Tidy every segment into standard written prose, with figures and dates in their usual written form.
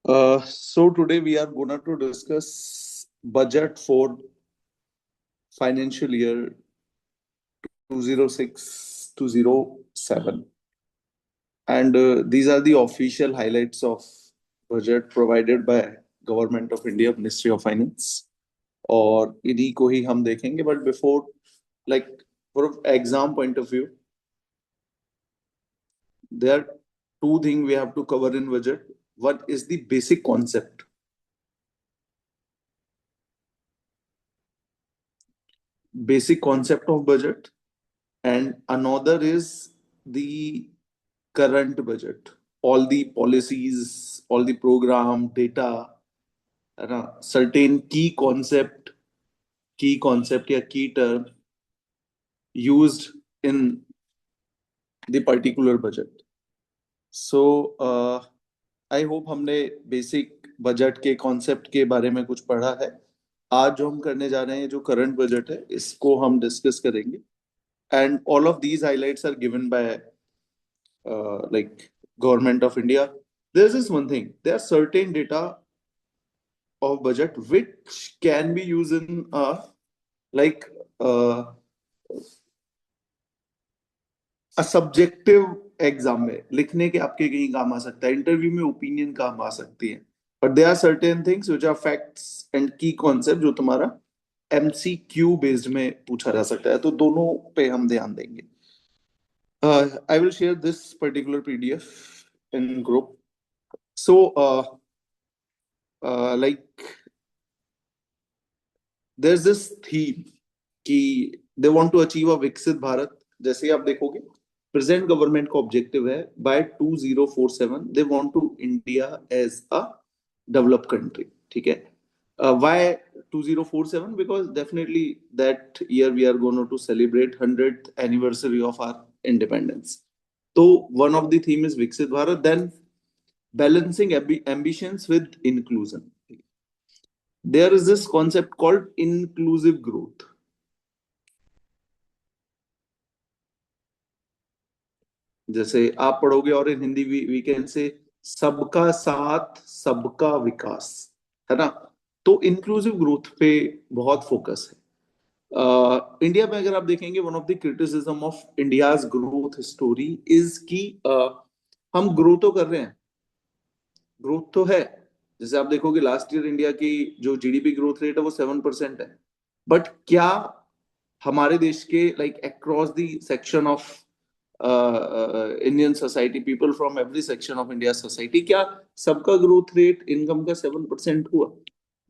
So today we are going to discuss budget for financial year 2006-2007, and these are the official highlights of budget provided by Government of India, Ministry of Finance. और इन्हीं को ही हम देखेंगे. But before, like from exam point of view, there are two things we have to cover in budget. One is the basic concept. Basic concept of budget, and another is the current budget, all the policies, all the program data, है ना, certain key concept या key term used in the particular budget. So I hope हमने basic budget के concept के बारे में कुछ पढ़ा है. आज जो हम करने जा रहे हैं, जो current budget है, इसको हम discuss करेंगे. And all of these highlights are given by like Government of India. There's this one thing. There are certain data of budget which can be used in like a subjective exam में लिखने के आपके कहीं काम आ सकता है, interview में opinion काम आ सकती है. But they are certain things which are facts and key concept जो तुम्हारा एमसीक्यू बेस्ड में पूछा जा सकता है. तो दोनों पे हम ध्यान देंगे. I will share this particular PDF in group. So like there's this theme कि they want to achieve a विकसित भारत. जैसे आप देखोगे प्रेजेंट गवर्नमेंट का ऑब्जेक्टिव है by 2047 they want to India as a developed country. ठीक है. Why 2047? Because definitely that year we are going to celebrate 100th anniversary of our independence. So one of the theme is Viksit Bharat, then balancing ambitions with inclusion. There is this concept called inclusive growth. जैसे आप पढ़ोगे और इन Hindi we can say सबका साथ सबका विकास, है ना. तो इंक्लूसिव ग्रोथ पे बहुत फोकस है. इंडिया में अगर आप देखेंगे one of the criticism of India's growth story is कि हम ग्रो तो कर रहे हैं, ग्रोथ तो है. जैसे आप देखोगे लास्ट ईयर इंडिया की जो जीडीपी ग्रोथ रेट है वो 7% है. बट क्या हमारे देश के like across the section of Indian society, people from every section of India society, क्या सबका ग्रोथ रेट इनकम का 7% हुआ?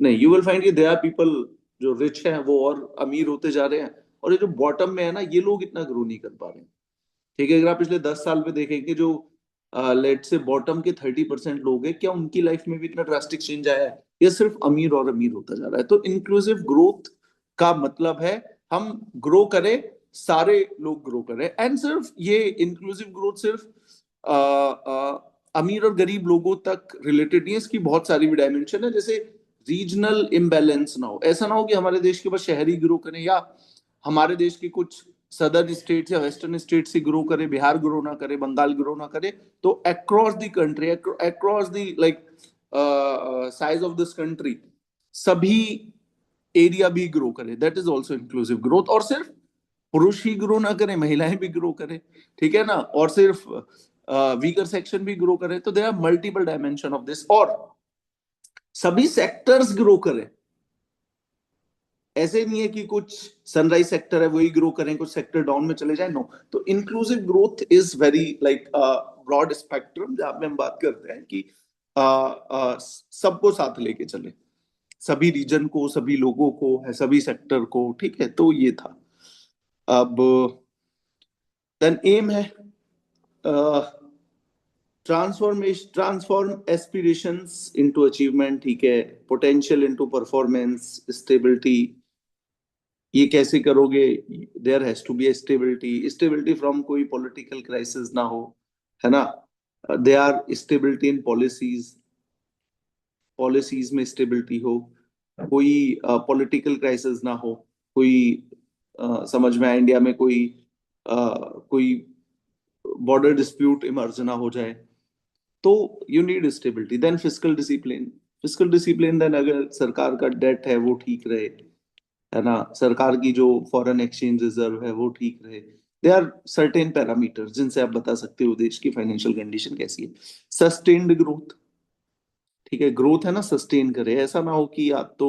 नहीं. You will find there are people जो रिच हैं वो और अमीर होते जा रहे हैं, और ये जो बॉटम में है ना, ये लोग इतना ग्रो नहीं कर पा रहे हैं. ठीक है. अगर आप पिछले 10 साल में देखेंगे जो लेट से बॉटम के 30% लोग हैं, क्या उनकी लाइफ में भी इतना ड्रास्टिक चेंज आया है? ये सिर्फ अमीर और अमीर होता जा रहा है. तो इंक्लूसिव ग्रोथ का मतलब है हम ग्रो करें, सारे लोग ग्रो करें. एंड सिर्फ ये इंक्लूसिव ग्रोथ सिर्फ अमीर और गरीब लोगों तक रिलेटेड नहीं है, इसकी बहुत सारी भी डायमेंशन है. जैसे रीजनल इम्बैलेंस ना हो. ऐसा ना हो कि हमारे देश के बस शहरी ग्रो करें, या हमारे देश की कुछ सदर्न स्टेट या वेस्टर्न स्टेट से ग्रो करे, बिहार ग्रो ना करे, बंगाल ग्रो ना करे. तो across the country, across the like size of this country, सभी एरिया भी ग्रो करे. That is also inclusive growth. और सिर्फ पुरुष ही ग्रो ना करें, महिलाएं भी ग्रो करें. ठीक है ना. और सिर्फ वीकर सेक्शन भी ग्रो करें. तो there are multiple dimension of this. और सभी सेक्टर्स ग्रो करें. ऐसे नहीं है कि कुछ सनराइज सेक्टर है वही ग्रो करें, कुछ सेक्टर डाउन में चले जाए. नो. तो inclusive growth is very like broad spectrum, जहां पे हम बात करते हैं कि सबको साथ लेके चले, सभी रीजन को, सभी लोगों को है, सभी सेक्टर को. ठीक है. तो ये था. अब देन एम है ट्रांसफॉर्म एस्पिरेशंस इनटू अचीवमेंट. ठीक है. Potential into performance, stability. ये कैसे करोगे? There has to be stability. Stability from कोई पॉलिटिकल क्राइसिस ना हो, है ना. They are stability in policies, policies में स्टेबिलिटी हो. कोई पॉलिटिकल क्राइसिस ना हो. कोई समझ में आए इंडिया में कोई बॉर्डर डिस्प्यूट इमर्ज ना हो जाए. तो you need stability. Then physical discipline, then अगर सरकार का डेट है वो ठीक रहे, है ना, सरकार की जो फॉरेन एक्सचेंज रिजर्व है वो ठीक रहे। दे आर सर्टेन पैरामीटर्स जिनसे आप बता सकते हो देश की फाइनेंशियल कंडीशन कैसी है। सस्टेन्ड ग्रोथ, ठीक है, ग्रोथ है ना, सस्टेन करे, ऐसा ना हो कि आप तो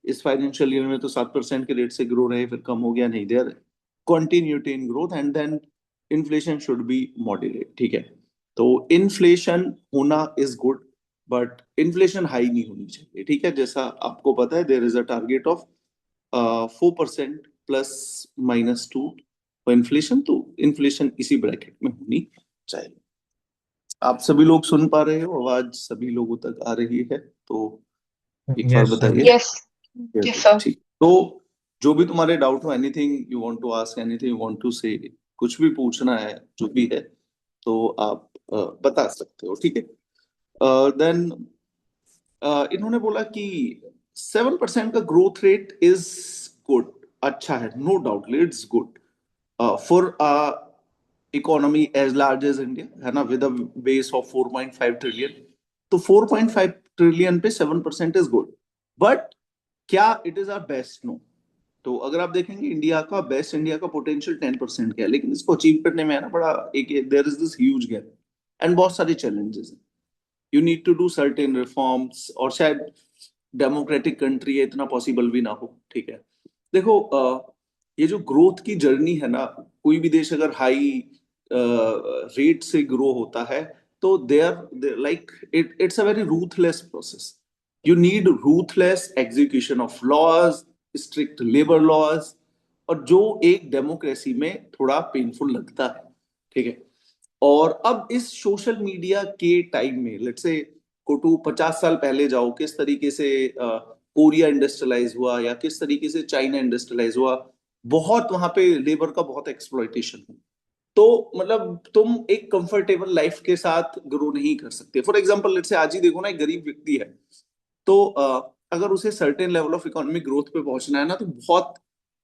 इस फाइनेंशियल ईयर में तो 7% के रेट से ग्रो रहे फिर कम हो गया, नहीं, there continuity in growth, and then inflation should be moderate, ठीक है। तो इन्फ्लेशन होना is good, but inflation high नहीं होनी चाहिए, ठीक है। जैसा आपको पता है there is a target of 4% ±2 for inflation, तो इन्फ्लेशन इसी ब्रैकेट में होनी चाहिए। आप सभी लोग सुन पा रहे हो, आवाज सभी लोगों तक आ रही है? तो एक बार यस सर। बताइए। यस। Yes sir. ठीक, तो जो भी तुम्हारे डाउट हो, anything you want to ask, anything you want to say, कुछ भी पूछना है जो भी है, तो आप बता सकते हो, ठीक है। देन इन्होंने बोला कि 7% का ग्रोथ रेट इज गुड, अच्छा है, no doubt, it's good for economy as large as India, है ना, with a base of 4.5 trillion. तो 4.5 ट्रिलियन पे 7% इज गुड, बट क्या it is are best? No. तो अगर आप देखेंगे इंडिया का बेस्ट, इंडिया का पोटेंशियल 10% का है, लेकिन इसको अचीव करने में है ना बड़ा एक, there is this huge gap and बहुत सारे चैलेंजेस हैं। You need to do certain reforms, और शायद डेमोक्रेटिक कंट्री है, इतना पॉसिबल भी ना हो, ठीक है। देखो ये जो ग्रोथ की जर्नी है ना, कोई भी देश अगर हाई रेट से ग्रो होता है, तो there like it's a very ruthless process. You need ruthless execution of laws, strict labour laws, और जो एक डेमोक्रेसी में थोड़ा पेनफुल लगता है, ठीक है। और अब इस सोशल मीडिया के टाइम में, लेट्स से कोटू 50 साल पहले जाओ, किस तरीके से कोरिया इंडस्ट्रियलाइज हुआ या किस तरीके से चाइना इंडस्ट्रियलाइज हुआ, बहुत वहां पे लेबर का बहुत एक्सप्लॉइटेशन है। तो मतलब तुम एक कंफर्टेबल लाइफ के साथ ग्रो नहीं कर सकते। फॉर एग्जाम्पल लेट्स से आज ही देखो ना, एक गरीब व्यक्ति है, तो अगर उसे certain level of economic growth पे पहुंचना है ना, तो बहुत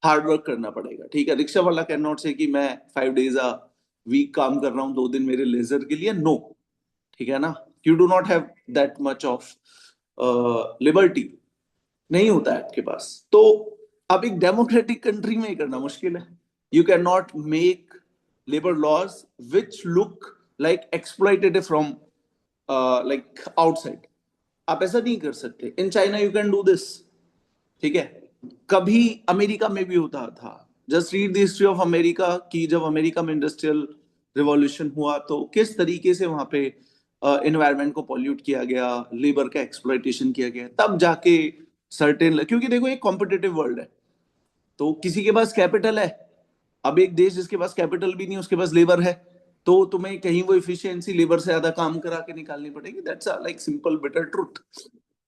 हार्ड वर्क करना पड़ेगा, ठीक है। रिक्शा वाला कैन नॉट से कि मैं 5 days अ वीक काम कर रहा हूँ, 2 दिन मेरे लेजर के लिए, नो, ठीक है ना। You do not have that much of liberty, नहीं होता है आपके पास। तो अब एक डेमोक्रेटिक कंट्री में ही करना मुश्किल है। You can not make labour laws which look like exploited from like outside, आप ऐसा नहीं कर सकते। In China you can do this, ठीक है। कभी अमेरिका में भी होता था, just read the history of America, कि जब अमेरिका में इंडस्ट्रियल रिवॉल्यूशन हुआ तो किस तरीके से वहां पे एनवायरनमेंट को पॉल्यूट किया गया, लेबर का एक्सप्लॉइटेशन किया गया, तब जाके सर्टेन, क्योंकि देखो एक कॉम्पिटिटिव वर्ल्ड है, तो किसी के पास कैपिटल है। अब एक देश जिसके पास कैपिटल भी नहीं, उसके पास लेबर है, तो तुम्हें कहीं वो इफिशियंसी लेबर से ज्यादा काम करा के निकालनी पड़ेगी। That's like simple bitter truth.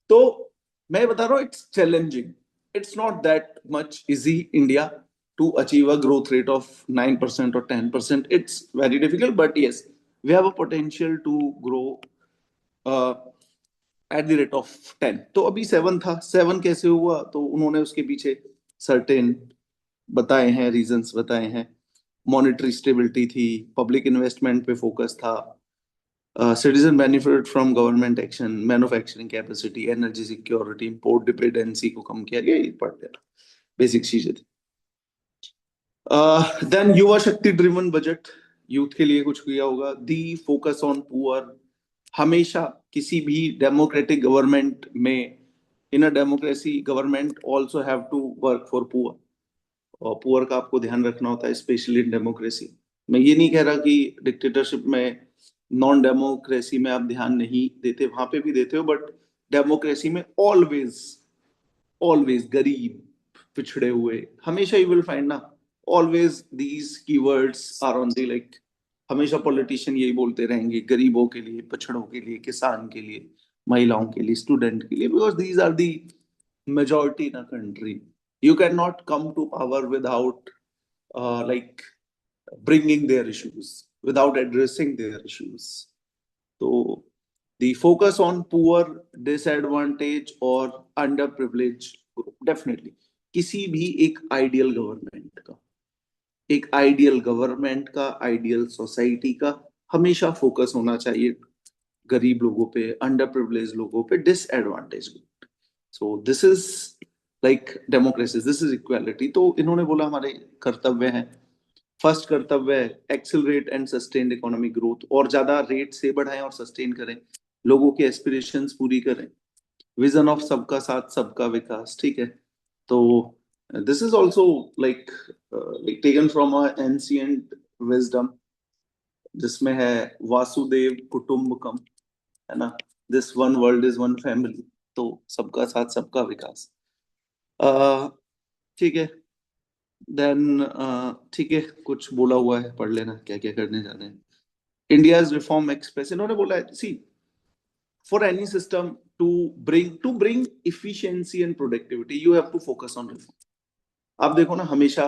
तो मैं बता रहा हूँ it's challenging, it's not that much easy India to achieve a growth rate of 9% और 10%, it's very difficult, but yes we have a potential to grow at the rate of 10। तो अभी 7 था, 7 कैसे हुआ, तो उन्होंने उसके पीछे सर्टेन बताए हैं, रीजंस बताए हैं। मॉनेटरी स्टेबिलिटी थी, पब्लिक इन्वेस्टमेंट पे फोकस था, citizen benefit from government action, manufacturing capacity, energy security, import dependency को कम किया गया, ये पढ़ लेना, बेसिक चीजें थी। देन युवा शक्ति ड्रिवन बजट, यूथ के लिए कुछ किया होगा। दी फोकस ऑन पुअर, हमेशा किसी भी डेमोक्रेटिक गवर्नमेंट में, in a democracy government also have to work for poor, और पुअर का आपको ध्यान रखना होता है, स्पेशली इन डेमोक्रेसी। मैं ये नहीं कह रहा कि डिक्टेटरशिप में, नॉन डेमोक्रेसी में आप ध्यान नहीं देते, वहां पे भी देते हो, बट डेमोक्रेसी में ऑलवेज, ऑलवेज गरीब, पिछड़े हुए, हमेशा यू विल फाइंड ना, always these keywords are on the like, हमेशा पॉलिटिशियन यही बोलते रहेंगे, गरीबों के लिए, पिछड़ों के लिए, किसान के लिए, महिलाओं के लिए, स्टूडेंट के लिए, because these are the majority in a country. You cannot come to power without like bringing their issues, without addressing their issues. So the focus on poor, disadvantaged or underprivileged group, definitely किसी भी एक ideal government का, एक ideal government का, ideal society का हमेशा focus होना चाहिए गरीब लोगों पे, अंडर प्रिविलेज लोगों पे, disadvantage. So this is like democracy, this is equality. तो इन्होंने बोला हमारे कर्तव्य हैं, फर्स्ट कर्तव्य है accelerate and sustain economic growth, और ज्यादा रेट से बढ़ाएं और सस्टेन करें, लोगों के एस्पिरेशंस पूरी करें, विजन ऑफ सबका साथ सबका विकास, ठीक है। तो this is also like taken from a ancient wisdom, जिसमें है वासुदेव कुटुंबकम, है ना, this one world is one family, तो सबका साथ सबका विकास। अह, ठीक है, देन ठीक है, कुछ बोला हुआ है, पढ़ लेना क्या क्या करने जा रहे हैं। इंडियाज रिफॉर्म एक्सप्रेस, इन्होंने बोला है, see for any system to bring efficiency and productivity you have to focus on reform. आप देखो ना, हमेशा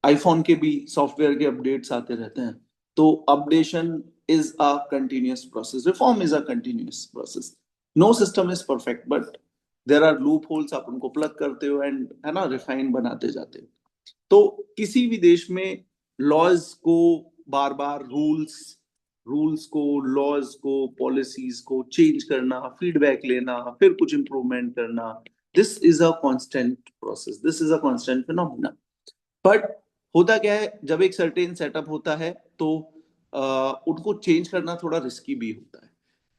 आईफोन के भी सॉफ्टवेयर के अपडेट्स आते रहते हैं, तो updation is a continuous process, reform is a continuous process. No system is perfect, but there are loopholes, आप उनको प्लग करते हो एंड, है ना, रिफाइन बनाते जाते हो। तो किसी भी देश में लॉज को बार बार, रूल्स को, लॉज को, पॉलिसीज को चेंज करना, फीडबैक लेना, फिर कुछ इंप्रूवमेंट करना, this is a constant process, this is a constant phenomena. But होता क्या है, जब एक सर्टेन सेटअप होता है तो उनको चेंज करना थोड़ा रिस्की भी होता है।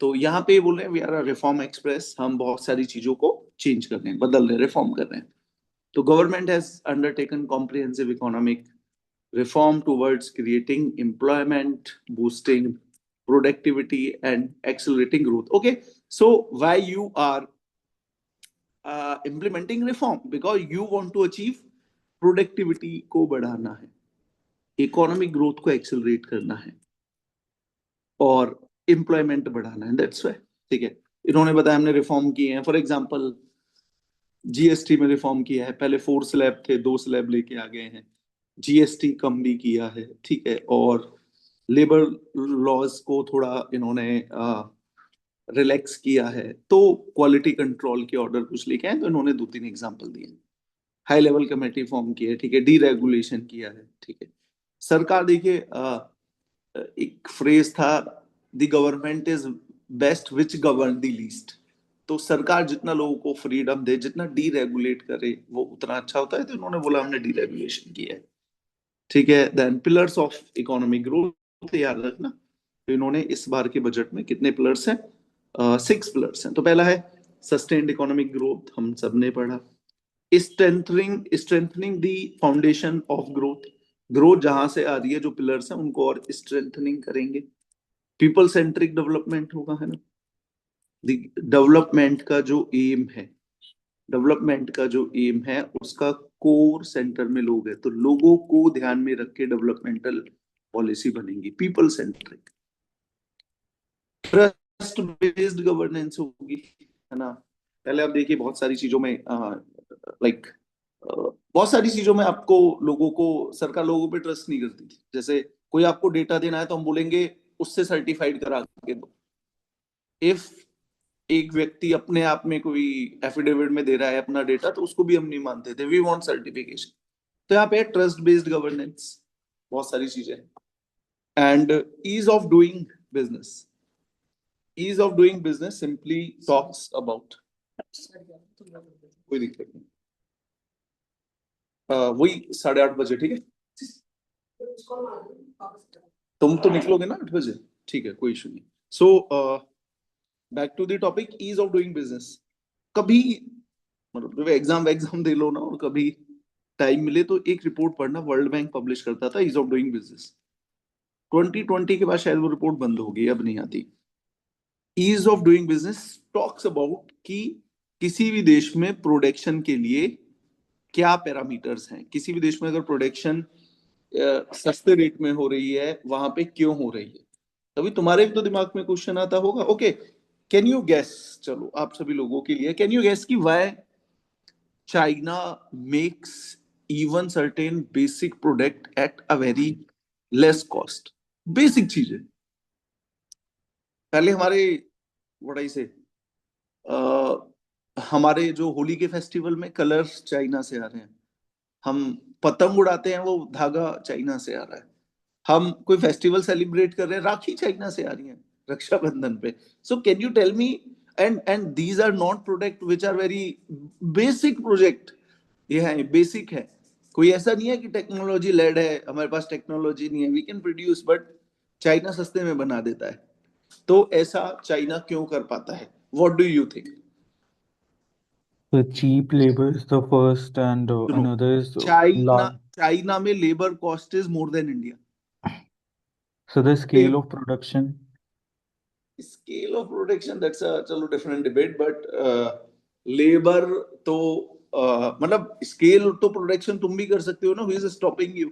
तो यहाँ पे बोल रहे हैं we are a reform express, हम बहुत सारी चीजों को चेंज कर रहे हैं, बदल रहे हैं, रिफॉर्म कर रहे हैं। तो government has undertaken comprehensive economic reform towards creating employment, boosting productivity, and accelerating growth. Okay, so why you are implementing reform? Because you want to achieve productivity को बढ़ाना है, इकोनॉमिक ग्रोथ को एक्सेलरेट करना है, और एम्प्लॉयमेंट बढ़ाना है, that's why. ठीक है, इन्होंने बताया हमने रिफॉर्म किए हैं, फॉर एग्जांपल जीएसटी में रिफॉर्म किया है, पहले 4 स्लैब थे, 2 स्लैब लेके आ गए हैं, जीएसटी कम भी किया है, ठीक है, और लेबर लॉज को थोड़ा इन्होंने रिलैक्स किया है, तो क्वालिटी कंट्रोल के ऑर्डर कुछ लेके आए, तो इन्होंने 2-3 एग्जांपल दिए। हाई लेवल कमेटी फॉर्म की है, ठीक है, डीरेगुलेशन किया है, ठीक है। सरकार देखिए, एक फ्रेज था, the government is best which govern the least. तो सरकार जितना लोगों को फ्रीडम दे, जितना डीरेगुलेट करे, वो उतना अच्छा होता है। तो इन्होंने बोला हमने डीरेगुलेशन किया है, ठीक है। Then pillars of economic growth याद रखना। तो इन्होंने इस बार के बजट में कितने पिलर्स हैं? 6 पिलर्स हैं। तो पहला है सस्टेन्ड इकोनॉमिक ग्रोथ, हम सबने पढ़ा। Strengthening the foundation of growth, growth जहां से आ रही है, जो पिलर्स हैं उनको और स्ट्रेंथनिंग करेंगे। पीपल सेंट्रिक डेवलपमेंट होगा, है ना। डेवलपमेंट का जो एम है, डेवलपमेंट का जो एम है उसका कोर सेंटर में लोग हैं, तो लोगों को ध्यान में रख के डेवलपमेंटल पॉलिसी बनेगी, people centric. Trust based governance होगी, है ना। पहले आप देखिए बहुत सारी चीजों में लाइक बहुत सारी चीजों में आपको, लोगों को, सरकार लोगों पे ट्रस्ट नहीं करती थी। जैसे कोई आपको डेटा देना है तो हम बोलेंगे उससे सर्टिफाइड करा के दो। इफ एक व्यक्ति अपने आप में कोई एफिडेविट में दे रहा है अपना डेटा, तो उसको भी हम नहीं मानते थे, वी वांट सर्टिफिकेशन। तो यहाँ पे ट्रस्ट बेस्ड गवर्नेंस, बहुत सारी चीजें। And ease of doing business, ease of doing business simply talks about, कोई दिक्कत नहीं, वही 8:30 बजे, ठीक है। तुम तो निकलोगे ना 8 बजे, ठीक है, कोई इशू नहीं। So back to the topic, ease of doing business. कभी मतलब एग्जाम एग्जाम दे लो ना, और कभी टाइम मिले तो एक रिपोर्ट पढ़ना, वर्ल्ड बैंक पब्लिश करता था ईज ऑफ डूइंग बिजनेस। 2020 के बाद शायद वो रिपोर्ट बंद हो गई, अब नहीं आती। Ease of doing business talks about कि किसी भी देश में प्रोडक्शन के लिए क्या पैरामीटर्स हैं, किसी भी देश में अगर प्रोडक्शन सस्ते रेट में हो रही है, वहां पे क्यों हो रही है। तभी तुम्हारे भी तो दिमाग में क्वेश्चन आता होगा, ओके, कैन यू गेस, चलो आप सभी लोगों के लिए, कैन यू गेस कि why China makes even certain basic product at a very less cost. Basic चीजें, पहले हमारे व्हाट आई से, हमारे जो होली के फेस्टिवल में कलर्स चाइना से आ रहे हैं, हम पतंग उड़ाते हैं, वो धागा चाइना से आ रहा है। हम कोई फेस्टिवल सेलिब्रेट कर रहे हैं, राखी चाइना से आ रही है रक्षाबंधन पे. So can you tell me, and these are not product which are very basic project. ये है, बेसिक है. कोई ऐसा नहीं है कि टेक्नोलॉजी लेड है, हमारे पास टेक्नोलॉजी नहीं है, we can produce, but China सस्ते में बना देता है. तो ऐसा चाइना क्यों कर पाता है? What do you think? The cheap labor is the first, and सुनो, another is China large. China में labour cost is more than India. So the scale of production. Scale of production that's a चलो different debate, but labour तो मतलब scale तो production तुम भी कर सकते हो ना, हु इज स्टॉपिंग यू?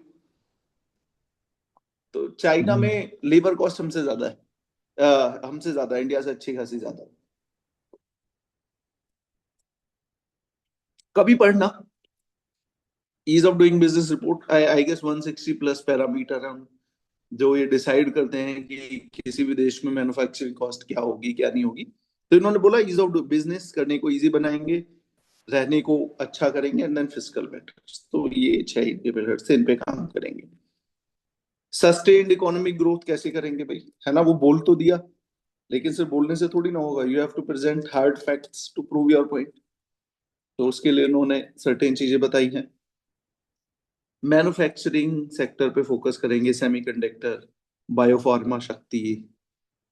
तो चाइना Mm. में लेबर कॉस्ट हमसे ज्यादा है, हमसे ज्यादा, इंडिया से अच्छी खासी ज्यादा. कभी पढ़ना ease of doing business report, I guess 160 plus parameter है जो ये डिसाइड करते हैं कि किसी भी देश में मैन्युफैक्चरिंग कॉस्ट क्या होगी क्या नहीं होगी. तो इन्होंने बोला ईज ऑफ बिजनेस करने को इजी बनाएंगे, रहने को अच्छा करेंगे, एंड देन फिस्कल मैटर्स. तो ये 6 से इन पे काम करेंगे. सस्टेन्ड इकोनॉमिक ग्रोथ कैसे करेंगे भाई, है ना? वो बोल तो दिया, लेकिन सिर्फ बोलने से थोड़ी ना होगा. You have to present hard facts to prove your point. तो उसके लिए उन्होंने सर्टेन चीजें बताई हैं. मैन्युफैक्चरिंग सेक्टर पे फोकस करेंगे, सेमीकंडक्टर, बायोफार्मा, शक्ति,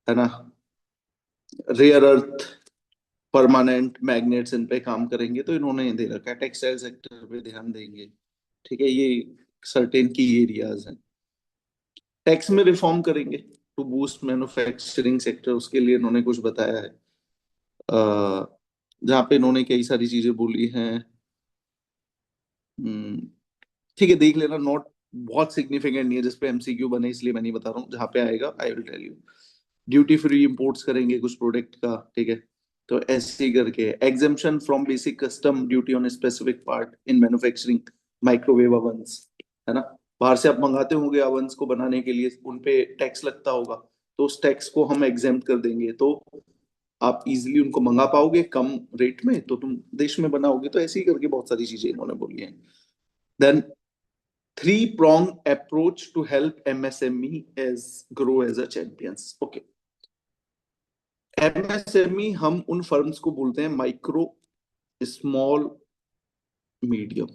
है ना, रेयर अर्थ, परमानेंट मैग्नेट्स, इन पे काम करेंगे. तो इन्होंने दे रखा है टेक्सटाइल सेक्टर पे ध्यान देंगे. ठीक है, ये सर्टेन की एरियाज हैं. टैक्स में रिफॉर्म करेंगे टू बूस्ट मैन्युफैक्चरिंग सेक्टर, उसके लिए इन्होंने कुछ बताया है. जहाँ पे इन्होंने कई सारी चीजें बोली हैं. हम्म, ठीक है, देख लेना. नॉट बहुत सिग्निफिकेंट नहीं है जिसपे एमसीक्यू बने, इसलिए मैं नहीं बता रहा हूँ. जहाँ पे आएगा I will tell you. Duty free imports करेंगे कुछ प्रोडक्ट का. ठीक है, तो ऐसे ही करके exemption from basic custom duty on specific part in manufacturing microwave ovens, है ना. बाहर से आप मंगाते होंगे अवंस को बनाने के लिए, उन पे टैक्स लगता होगा, तो उस टैक्स को हम एग्जेम्प्ट कर देंगे. तो आप इजीली उनको मंगा पाओगे कम रेट में, तो तुम देश में बनाओगे. तो ऐसे ही करके बहुत सारी चीजें इन्होंने बोली हैं. Then three prong approach to help MSME as grow as a champions. Okay, MSME हम उन फर्म्स को बोलते हैं माइक्रो, स्मॉल, मीडियम.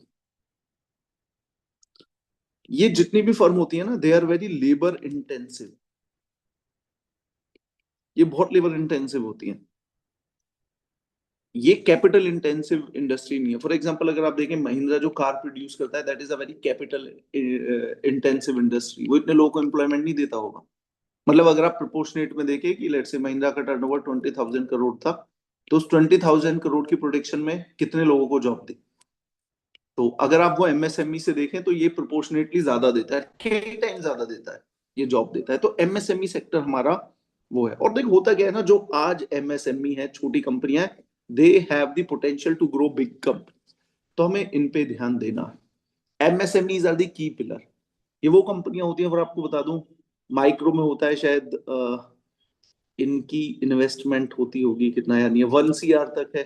ये जितनी भी फर्म होती है ना, they are very labour intensive. ये बहुत लेबर इंटेंसिव होती हैं. ये कैपिटल इंटेंसिव इंडस्ट्री नहीं है. फॉर एग्जांपल अगर आप देखें महिंद्रा जो कार प्रोड्यूस करता है, that is a very capital intensive industry. वो इतने लोगों को एम्प्लॉयमेंट नहीं देता होगा. मतलब अगर आप प्रोपोर्शनेट में देखें कि लेट्स से महिंद्रा का टर्नओवर 20,000 करोड़ था, तो उस 20,000 करोड़ की प्रोडक्शन में कितने लोगों को जॉब दी? तो अगर आप वो एमएसएमई से देखें तो ये प्रोपोर्शनेटली ज्यादा देता है, 10 टाइम ज्यादा देता है, ये जॉब देता है. तो एमएसएमई सेक्टर हमारा वो है. और देख होता क्या है ना, जो आज एमएसएमई है, छोटी कंपनियां, they have the potential to grow big company. तो हमें इन पे ध्यान देना है. MSMEs are the key pillar. ये वो कंपनियां होती हैं, और आपको बता दूं, माइक्रो में होता है शायद इनकी इन्वेस्टमेंट होती होगी कितना, यानी 1 CR तक है,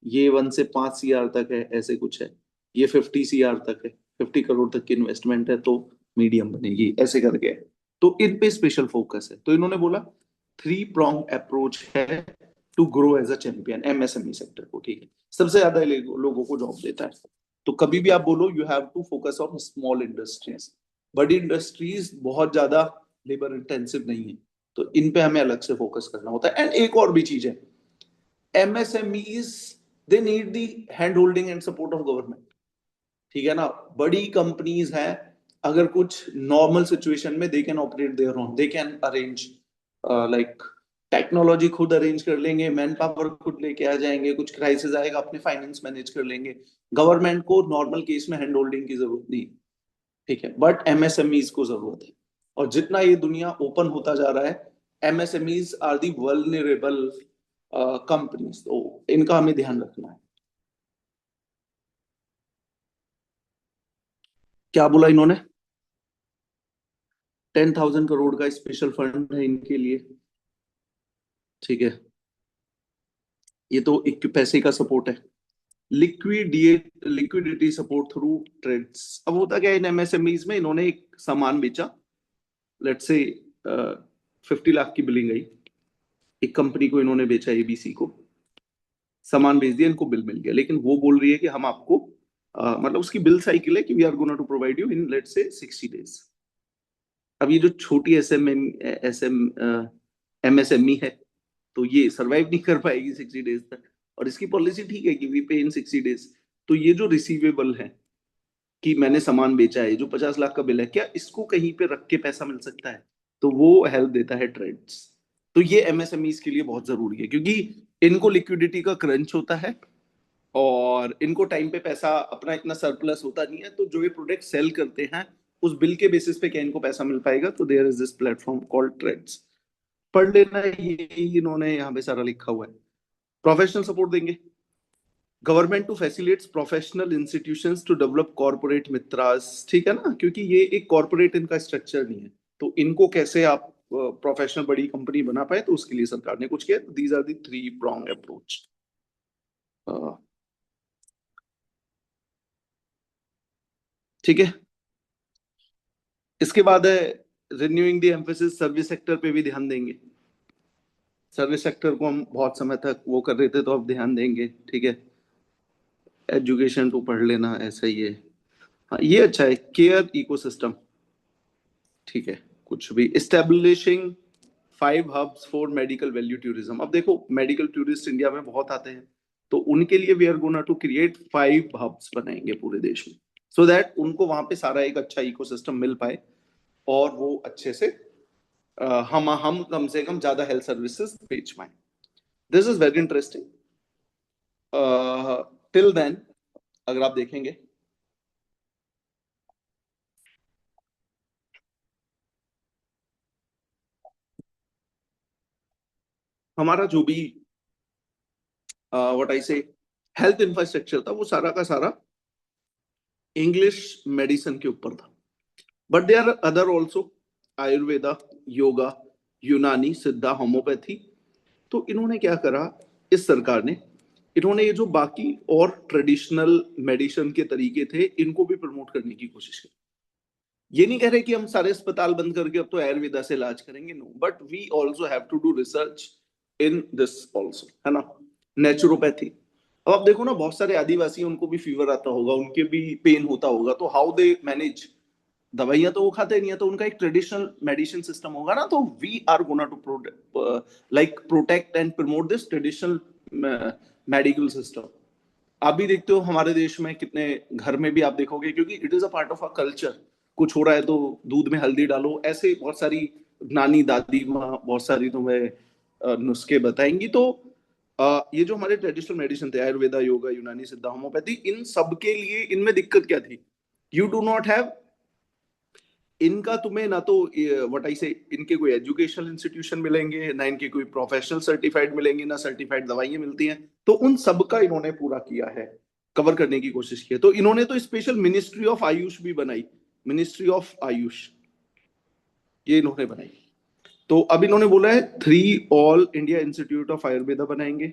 ये 1 से 5 CR तक है, ऐसे कुछ है. ये 50 CR तक है, 50 करोड़ तक की इन्वेस्टमेंट है, तो मीडियम बनेगी, ऐसे करके है. तो इन पे स्पेशल फोकस है. तो इन्होंने बोला 3 prong अप्रोच है to grow as a champion MSME sector को. ठीक है, सबसे ज्यादा लोगों को जॉब देता है. तो कभी भी आप बोलो you have to focus on small industries. बड़ी इंडस्ट्रीज बहुत ज्यादा लेबर इंटेंसिव नहीं है, तो इन पे हमें अलग से फोकस करना होता है. एंड एक और भी चीज है, MSMEs they need the hand holding and support of government. ठीक है ना. बड़ी कंपनीज हैं, अगर कुछ नॉर्मल सिचुएशन में they can operate their own, they can arrange, like technology खुद अरेंज कर लेंगे, मैन पावर खुद लेके आ जाएंगे, कुछ क्राइसिस आएगा अपने फाइनेंस मैनेज कर लेंगे. गवर्नमेंट को नॉर्मल केस में हैंड होल्डिंग की जरूरत नहीं. ठीक है, बट एमएसएमईज को जरूरत है. और जितना ये दुनिया ओपन होता जा रहा है, MSMEs are the vulnerable companies. तो इनका हमें ध्यान रखना है. क्या बोला इन्होंने? 10,000 करोड़ का स्पेशल फंड है इनके लिए. ठीक है, ये तो एक पैसे का सपोर्ट है. Liquidity support through TReDS. अब होता क्या है इन एमएसएमईज में, इन्होंने एक सामान बेचा, लेट्स से 50 लाख की बिलिंग आई, एक कंपनी को इन्होंने बेचा एबीसी को, सामान भेज दिया, इनको बिल मिल गया, लेकिन वो बोल रही है कि हम आपको मतलब उसकी बिल साइकिल है कि we are gonna to provide you in let's say 60 days. अब ये जो छोटी एमएसएमई है, तो ये सरवाइव नहीं कर पाएगी 60 डेज तक, और इसकी पॉलिसी ठीक है कि वी पे इन 60 डेज। तो ये जो रिसीवेबल है कि मैंने सामान बेचा है, जो 50 लाख का बिल है, क्या इसको कहीं पे रख के पैसा मिल सकता है, तो वो हेल्प देता है ट्रेड्स। तो ये एमएसएमईज के लिए बहुत जरूरी है, क्योंकि इनको लिक्विडिटी का क्रंच होता है और इनको टाइम पे पैसा अपना इतना सरप्लस होता नहीं है, तो जो ये प्रोडक्ट सेल करते हैं उस बिल के बेसिस पे क्या इनको पैसा मिल पाएगा, तो there is this platform called TReDS. पढ़ लेना, ये इन्होंने यहाँ पे सारा लिखा हुआ है। प्रोफेशनल सपोर्ट देंगे, government to facilitates professional institutions to develop corporate Mitras, ठीक है ना, क्योंकि ये एक कॉर्पोरेट इनका स्ट्रक्चर नहीं है, तो इनको कैसे आप प्रोफेशनल बड़ी कंपनी बना पाए, तो उसके लिए सरकार ने कुछ किया। These are the 3 pronged approach. ठीक है, इसके बाद है renewing the emphasis, service sector पे भी ध्यान देंगे। सर्विस सेक्टर को हम बहुत समय तक वो कर रहे थे, तो अब ध्यान देंगे, ठीक है। एजुकेशन तो पढ़ लेना, ऐसा ही है। हाँ, ये अच्छा है, केयर इकोसिस्टम, ठीक है। कुछ भी establishing 5 hubs for medical value tourism. अब देखो, मेडिकल टूरिस्ट इंडिया में बहुत आते हैं, तो उनके लिए we are gonna to create 5 hubs बनाएंगे पूरे देश में, सो दैट उनको वहां पे सारा एक अच्छा इकोसिस्टम मिल पाए और वो अच्छे से हम कम से कम ज्यादा हेल्थ सर्विसेज बेच पाए। This is very interesting. Till then अगर आप देखेंगे, हमारा जो भी व्हाट आई से हेल्थ इंफ्रास्ट्रक्चर था, वो सारा का सारा इंग्लिश मेडिसिन के ऊपर था। But they are other also, Ayurveda, yoga, Unani, Siddha, homeopathy. तो इन्होंने क्या करा, इस सरकार ने, इन्होंने ये जो बाकी और ट्रेडिशनल मेडिसिन के तरीके थे, इनको भी प्रमोट करने की कोशिश की। ये नहीं कह रहे कि हम सारे अस्पताल बंद करके अब तो आयुर्वेदा से इलाज करेंगे, no, but we also have to do research in this also, है ना। नेचुरोपैथी, अब आप देखो ना, बहुत सारे आदिवासी, उनको भी फीवर आता होगा, उनके भी पेन होता होगा, तो हाउ दे मैनेज, दवाइयां तो वो खाते नहीं है, तो उनका एक ट्रेडिशनल मेडिसिन सिस्टम होगा ना। तो we are gonna to like protect and promote this traditional medical system. आप भी देखते हो हमारे देश में कितने घर में भी आप देखोगे, क्योंकि it is a part of a culture, कुछ हो रहा है तो दूध में हल्दी डालो, ऐसे बहुत सारी नानी दादी माँ बहुत सारी तुम्हें नुस्खे बताएंगी। तो ये जो हमारे ट्रेडिशनल मेडिसिन थे, आयुर्वेदा, योगा, यूनानी, सिद्धा, होम्योपैथी, इन सब के लिए इनमें दिक्कत क्या थी, यू डू नॉट हैव इनका, तुम्हें ना तो व्हाट आई से इनके कोई एजुकेशनल इंस्टीट्यूशन मिलेंगे, ना इनके कोई प्रोफेशनल सर्टिफाइड मिलेंगे, ना सर्टिफाइड दवाइयां मिलती हैं। तो उन सब का इन्होंने पूरा किया है, कवर करने की कोशिश की है। तो इन्होंने तो स्पेशल मिनिस्ट्री ऑफ आयुष भी बनाई, मिनिस्ट्री ऑफ आयुष, ये इन्होंने बनाई। तो अब इन्होंने बोला है 3 All India Institute of Ayurveda बनाएंगे,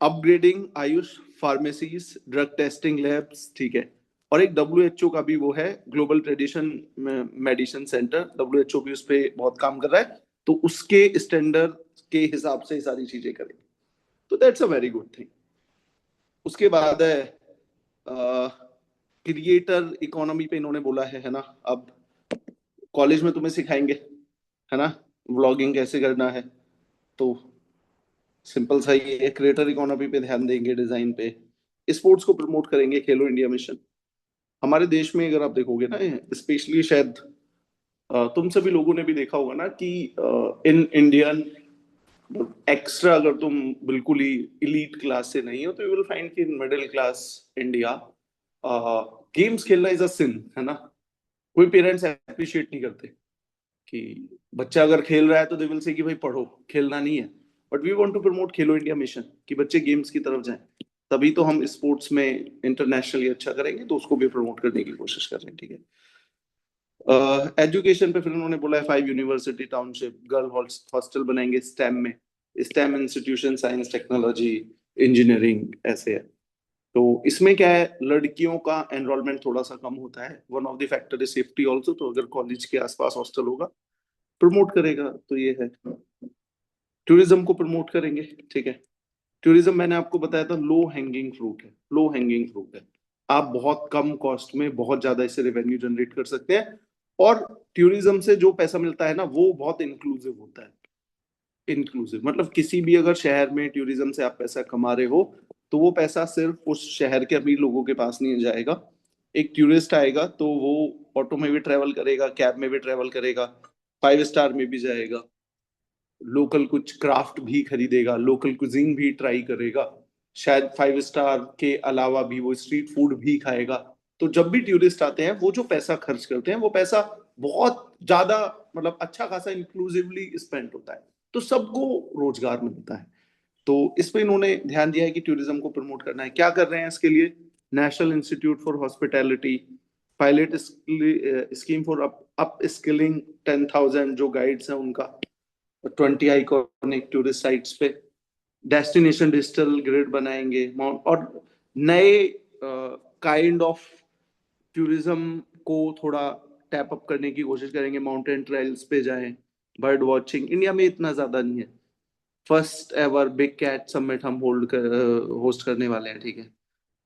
upgrading AYUSH pharmacies, drug testing labs, ठीक है। और एक डब्ल्यूएचओ का भी वो है, global tradition medicine centre, WHO भी उस पर बहुत काम कर रहा है, तो उसके स्टैंडर्ड के हिसाब से सारी चीजें करें। तो that's a very good thing. उसके बाद है क्रिएटर इकोनॉमी पे इन्होंने बोला है ना। अब कॉलेज में तुम्हें सिखाएंगे, है ना, व्लॉगिंग कैसे करना है, तो सिंपल सा ही है, क्रिएटर इकोनॉमी पे ध्यान देंगे, डिजाइन पे, स्पोर्ट्स को प्रमोट करेंगे, खेलो इंडिया मिशन। हमारे देश में अगर आप देखोगे ना, स्पेशली शायद तुम सभी लोगों ने भी देखा होगा ना कि इन इंडियन एक्स्ट्रा, अगर तुम बिल्कुल ही इलीट क्लास से नहीं हो, तो यू विल फाइंड कि in middle Claas India games खेलना इज अ सिन, है ना। कोई पेरेंट्स अप्रिशिएट नहीं करते कि बच्चा अगर खेल रहा है तो दे विल से कि भाई पढ़ो, खेलना नहीं है। But we want to promote Khelo India mission, कि बच्चे गेम्स की तरफ जाएं, तभी तो हम स्पोर्ट्स में इंटरनेशनली अच्छा करेंगे, तो उसको भी प्रमोट करने की कोशिश कर रहे हैं, ठीक है। एजुकेशन पे फिर उन्होंने बोला है 5 यूनिवर्सिटी टाउनशिप, गर्ल हॉस्टल बनाएंगे स्टेम में, stem institution, science, technology, engineering, ऐसे है। तो इसमें क्या है, लड़कियों का एनरोलमेंट थोड़ा सा कम होता है, one of the factor is safety also, तो अगर कॉलेज के आसपास हॉस्टल होगा प्रमोट करेगा। तो ये है, टूरिज्म को प्रमोट करेंगे, ठीक है। टूरिज्म मैंने आपको बताया था लो हैंगिंग फ्रूट है, लो हैंगिंग फ्रूट है। आप बहुत कम कॉस्ट में बहुत ज्यादा इससे रेवेन्यू जनरेट कर सकते हैं। और टूरिज्म से जो पैसा मिलता है ना, वो बहुत इंक्लूसिव होता है। इंक्लूसिव मतलब किसी भी अगर शहर में टूरिज्म से आप पैसा कमा रहे हो, तो वो पैसा सिर्फ उस शहर के अमीर लोगों के पास नहीं जाएगा। एक टूरिस्ट आएगा तो वो ऑटो में भी ट्रेवल करेगा, कैब में भी ट्रेवल करेगा, 5 स्टार में भी जाएगा, लोकल कुछ क्राफ्ट भी खरीदेगा, लोकल कुजीन भी ट्राई करेगा, शायद 5 स्टार के अलावा भी वो स्ट्रीट फूड भी खाएगा। तो जब भी टूरिस्ट आते हैं, वो जो पैसा खर्च करते हैं, वो पैसा बहुत ज्यादा, मतलब अच्छा खासा इंक्लूसिवली स्पेंड होता है, तो सबको रोजगार मिलता है। तो इस पे इन्होंने ध्यान दिया है कि टूरिज्म को प्रमोट करना है। क्या कर रहे हैं इसके लिए? National institute for hospitality pilot scheme for up skilling 10,000 जो गाइड्स हैं उनका, 20 आइकॉनिक टूरिस्ट साइट्स पे डेस्टिनेशन डिजिटल ग्रिड बनाएंगे, और नए काइंड ऑफ टूरिज्म को थोड़ा टैप अप करने की कोशिश करेंगे। माउंटेन ट्रेल्स पे जाएं, बर्ड वॉचिंग इंडिया में इतना ज्यादा नहीं है। First ever big cat summit हम होस्ट करने वाले हैं, ठीक है।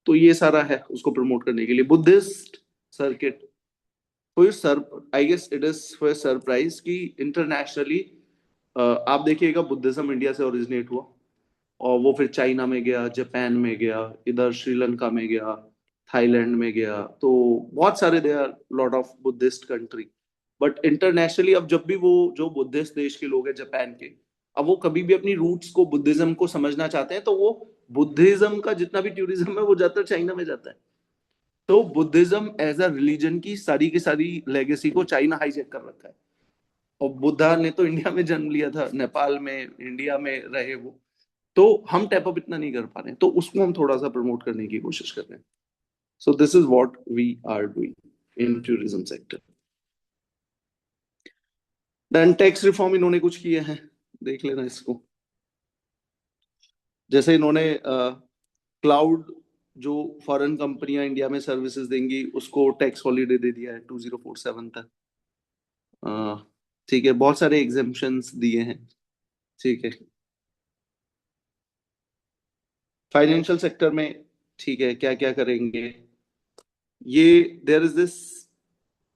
तो ये सारा है उसको प्रमोट करने के लिए। Buddhist circuit, for sir I guess it is for surprise कि इंटरनेशनली आप देखिएगा बुद्धिज्म इंडिया से ओरिजिनेट हुआ, और वो फिर चाइना में गया, जापान में गया, इधर श्रीलंका में गया, थाईलैंड में गया, तो बहुत सारे they are lot of Buddhist country. But internationally अब जब भी वो जो बुद्धिस्ट देश के लोग हैं जापान के, अब वो कभी भी अपनी रूट्स को बुद्धिज्म को समझना चाहते हैं, तो वो बुद्धिज्म का जितना भी टूरिज्म है वो ज्यादातर चाइना में जाता है। तो बुद्धिज्म एज अ रिलीजन की सारी लेगेसी को चाइना हाईजैक कर रखा है। और बुद्धा ने तो इंडिया में जन्म लिया था, नेपाल में, इंडिया में रहे वो। तो हम टैप अप इतना नहीं कर पा रहे हैं, तो उसको हम थोड़ा सा प्रमोट करने की कोशिश कर रहे हैं। So this is what we are doing in tourism sector. Then tax reform इन्होंने कुछ किए हैं, देख लेना इसको। जैसे इन्होंने क्लाउड जो फॉरेन कंपनियां इंडिया में सर्विसेज देंगी उसको टैक्स हॉलीडे दे दिया है 2047 तक। अ, ठीक है, बहुत सारे एग्जेम्पशंस दिए हैं, ठीक है। फाइनेंशियल सेक्टर में, ठीक है, क्या क्या करेंगे? ये there is this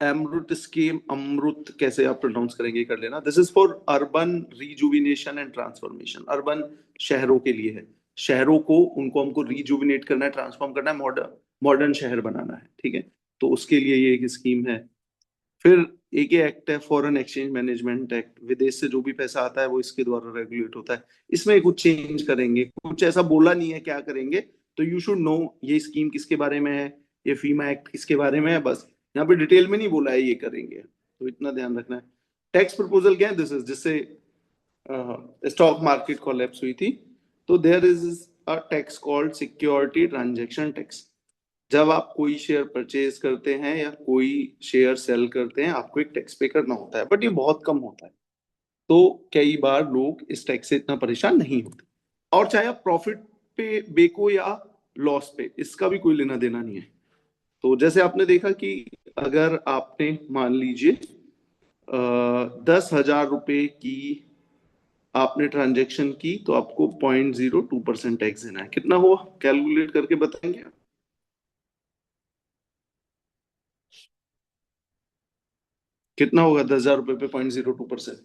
AMRUT scheme, AMRUT कैसे आप प्रोनाउंस करेंगे कर लेना। This is for urban rejuvenation and transformation. Urban शहरों के लिए है, शहरों को उनको हमको रिजुविनेट करना है, ट्रांसफॉर्म करना है, मॉडर्न मॉडर्न शहर बनाना है, ठीक है। तो उसके लिए ये एक स्कीम है। फिर एक ये एक्ट है फॉरेन एक्सचेंज मैनेजमेंट एक्ट, विदेश से जो भी पैसा आता है वो इसके द्वारा रेगुलेट होता है। इसमें कुछ चेंज करेंगे, कुछ ऐसा बोला नहीं है क्या करेंगे, तो यू शुड नो ये स्कीम किसके बारे में है, ये फीमा एक्ट किसके बारे में है, बस यहाँ पे डिटेल में नहीं बोला है ये करेंगे, तो इतना ध्यान रखना है। टैक्स प्रपोजल क्या है? दिस इज जिससे स्टॉक मार्केट कोलैप्स हुई थी, तो there is a tax called security transaction tax. जब आप कोई शेयर परचेज करते हैं या कोई शेयर सेल करते हैं, आपको एक टैक्स पे करना होता है, बट ये बहुत कम होता है। तो कई बार लोग इस टैक्स से इतना परेशान नहीं होते। और चाहे आप प्रॉफिट पे बेको या लॉस पे, इसका भी कोई लेना देना नहीं है। तो जैसे आपने देखा कि अगर आपने मान लीजिए 10,000 रुपए की आपने ट्रांजेक्शन की, तो आपको 0.02% टैक्स देना है। कितना हुआ कैलकुलेट करके बताएंगे? कितना होगा 10,000 रुपए पे 0.02%?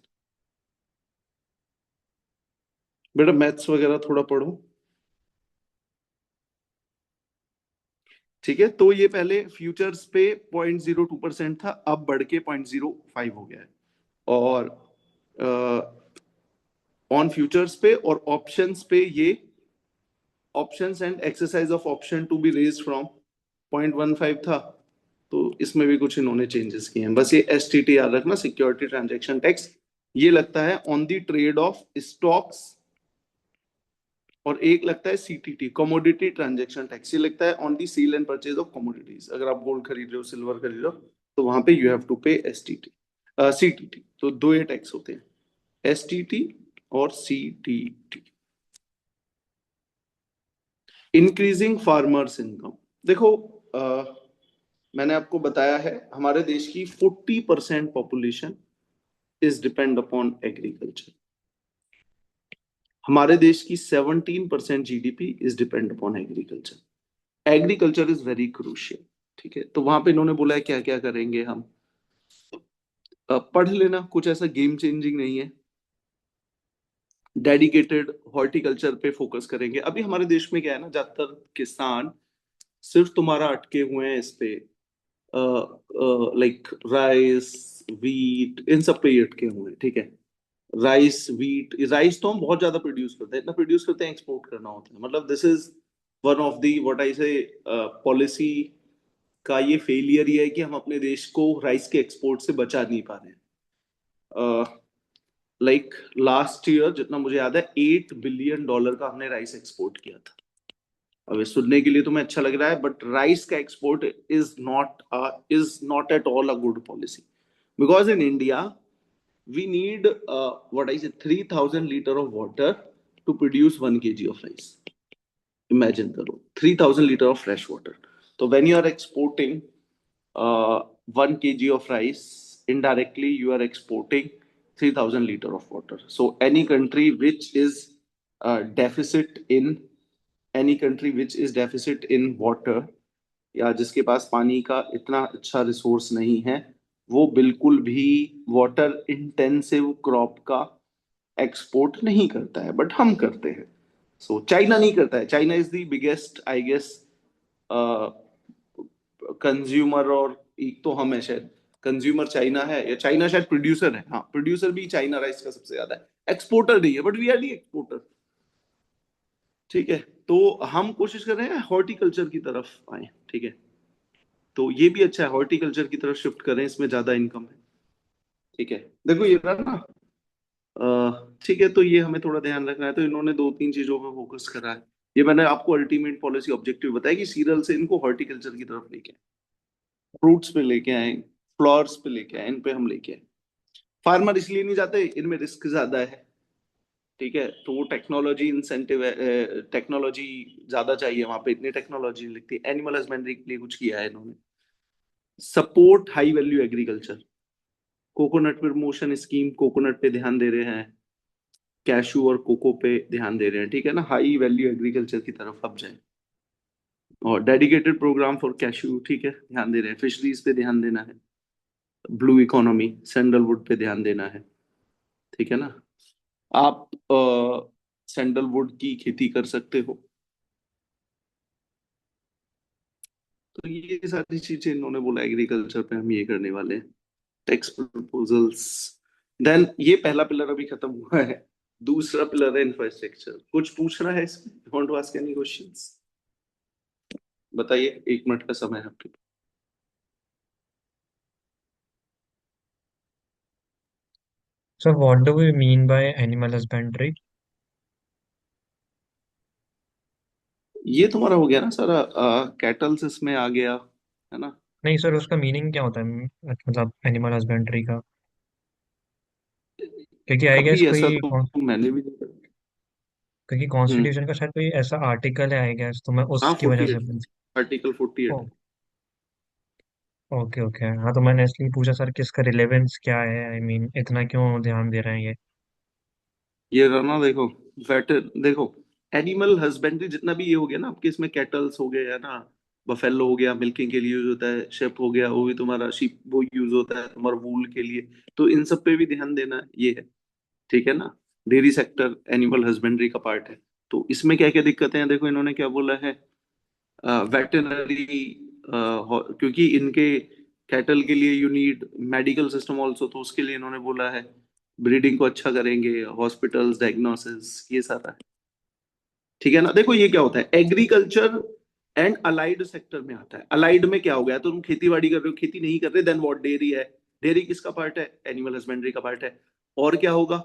बेटा मैथ्स वगैरह थोड़ा पढ़ो, ठीक है। तो ये पहले फ्यूचर्स पे 0.02% था, अब बढ़ के 0.05 हो गया है। और ऑन फ्यूचर्स पे और ऑप्शंस पे ये options and exercise of option to be raise from 0.15 था, तो इसमें भी कुछ इन्होंने चेंजेस किए हैं। बस ये STT याद रखना, सिक्योरिटी ट्रांजैक्शन टैक्स। ये लगता है on the trade off stocks, और एक लगता है CTT, कमोडिटी ट्रांजैक्शन टैक्स। ये लगता है on the sale and purchase of commodities. अगर आप गोल्ड खरीद रहे हो, सिल्वर खरीद रहे हो, तो वहां पे यू हैव टू पे STT CTT। तो दो ये टैक्स होते हैं, STT और CTT। इंक्रीजिंग फार्मर्स इनकम, देखो मैंने आपको बताया है हमारे देश की 40% population is depend upon agriculture. हमारे देश की 17% GDP is depend upon agriculture. Agriculture is very crucial. ठीक है, तो वहां पे इन्होंने बोला है क्या क्या करेंगे हम। पढ़ लेना, कुछ ऐसा गेम चेंजिंग नहीं है। डेडिकेटेड हॉर्टिकल्चर पे फोकस करेंगे। अभी हमारे देश में क्या है ना, ज्यादातर किसान सिर्फ तुम्हारा अटके हुए हैं इस पे, लाइक राइस, वीट, इन सब पे ही अटके हुए हैं। ठीक है, राइस वीट, राइस तो हम बहुत ज्यादा प्रोड्यूस करते हैं, इतना प्रोड्यूस करते हैं एक्सपोर्ट करना होता है। मतलब this is one of the what I से पॉलिसी का ये फेलियर ही है कि हम अपने देश को राइस के एक्सपोर्ट से बचा नहीं पा रहे हैं। लाइक लास्ट ईयर जितना मुझे याद है $8 बिलियन का हमने राइस एक्सपोर्ट किया था। अब ये सुनने के लिए तुम्हें अच्छा लग रहा है, बट राइस का export is not at all a good policy, because in India we need what I say 3000 liter of water to produce 1 kg of rice. Imagine karo 3000 liter of fresh water. So when you are exporting 1 kg of rice, indirectly you are exporting 3000 liter of water. So deficit in any country which is deficit in water, या जिसके पास पानी का इतना अच्छा resource नहीं है, वो बिल्कुल भी वाटर इंटेंसिव क्रॉप का एक्सपोर्ट नहीं करता है, बट हम करते हैं। सो चाइना नहीं करता है। China is the biggest I guess consumer, और एक तो हम है शायद। कंज्यूमर चाइना है, या चाइना शायद प्रोड्यूसर है। हाँ, प्रोड्यूसर भी चाइना राइस का सबसे ज्यादा है, एक्सपोर्टर नहीं है, but we are the exporter. ठीक है, तो हम कोशिश कर रहे हैं हॉर्टिकल्चर की तरफ आए। ठीक है, तो ये भी अच्छा है, हॉर्टिकल्चर की तरफ शिफ्ट करें, इसमें ज्यादा इनकम है। ठीक है, देखो ये रहा ना। ठीक है, तो ये हमें थोड़ा ध्यान रखना है। तो इन्होंने दो तीन चीजों पे फोकस करा है। ये मैंने आपको अल्टीमेट पॉलिसी ऑब्जेक्टिव बताया कि सीरियल से इनको हॉर्टिकल्चर की तरफ लेके आए, फ्रूट्स पे लेके आए, फ्लावर्स पे लेके आए, इन पे हम लेके आए। फार्मर इसलिए नहीं जाते, इनमें रिस्क ज्यादा है। ठीक है, तो वो टेक्नोलॉजी इंसेंटिव है, टेक्नोलॉजी ज्यादा चाहिए वहां पे, इतनी टेक्नोलॉजी लिखती है। एनिमल हस्बेंड्री के लिए कुछ किया है इन्होंने। Support high value agriculture, coconut promotion scheme, coconut पे ध्यान दे रहे हैं, कैशू और कोको पे ध्यान दे रहे हैं। ठीक है ना, हाई वैल्यू एग्रीकल्चर की तरफ अब जाए। और डेडिकेटेड प्रोग्राम फॉर कैशू, ठीक है, ध्यान दे रहे हैं। फिशरीज पे ध्यान देना है, ब्लू इकोनॉमी, सैंडलवुड पे ध्यान देना है। ठीक है ना, आप सैंडलवुड की खेती कर सकते हो। तो ये सारी चीजें इन्होंने बोला एग्रीकल्चर पे हम ये करने वाले हैं। टैक्स प्रपोजल्स, देन ये पहला पिलर अभी खत्म हुआ है। दूसरा पिलर है इंफ्रास्ट्रक्चर। कुछ पूछना है इसमें? Want to ask any questions? बताइए, 1 मिनट का समय है आपके पास। So what do we mean by animal husbandry? ये तुम्हारा हो गया ना सारा, कैटल्स इसमें आ गया है ना। नहीं सर, उसका मीनिंग क्या होता है, मतलब एनिमल हस्बेंड्री का? क्योंकि आई गेस अभी ऐसा कोई तो मैंने भी नहीं करा। क्योंकि हम्म, कॉन्स्टिट्यूशन का शायद कोई ऐसा आर्टिकल है आई गेस, तो मैं हाँ उसकी वजह 48, से पूछ। आर्टिकल 48 ओ, है। ओके ओके, हाँ तो मैंने इसलिए पूछा सर कि इसका रिलेवेंस क्या है, आई मीन इतना क्यों ध्यान दे रहे हैं ये। ये रहा ना, देखो वेटर, देखो एनिमल हस्बेंड्री जितना भी ये हो गया ना आपके, इसमें कैटल्स हो गए है ना, बफेलो हो गया मिल्किंग के लिए यूज होता है, शेप हो गया वो भी तुम्हारा, शीप वो यूज होता है तुम्हारा वूल के लिए। तो इन सब पे भी ध्यान देना ये है। ठीक है ना, डेयरी सेक्टर एनिमल हस्बेंड्री का पार्ट है। तो इसमें क्या क्या दिक्कतें हैं, देखो इन्होंने क्या बोला है। वेटरनरी, क्योंकि इनके कैटल के लिए you need medical system also, तो उसके लिए इन्होंने बोला है ब्रीडिंग को अच्छा करेंगे, हॉस्पिटल्स, डायग्नोसिस, ये सारा है। ठीक है ना, देखो ये क्या होता है, एग्रीकल्चर एंड अलाइड सेक्टर में आता है। अलाइड में क्या हो गया, तो तुम खेती बाड़ी कर रहे हो, खेती नहीं कर रहे, देन व्हाट, डेयरी है। डेयरी किसका पार्ट है? एनिमल हस्बेंड्री का पार्ट है। और क्या होगा?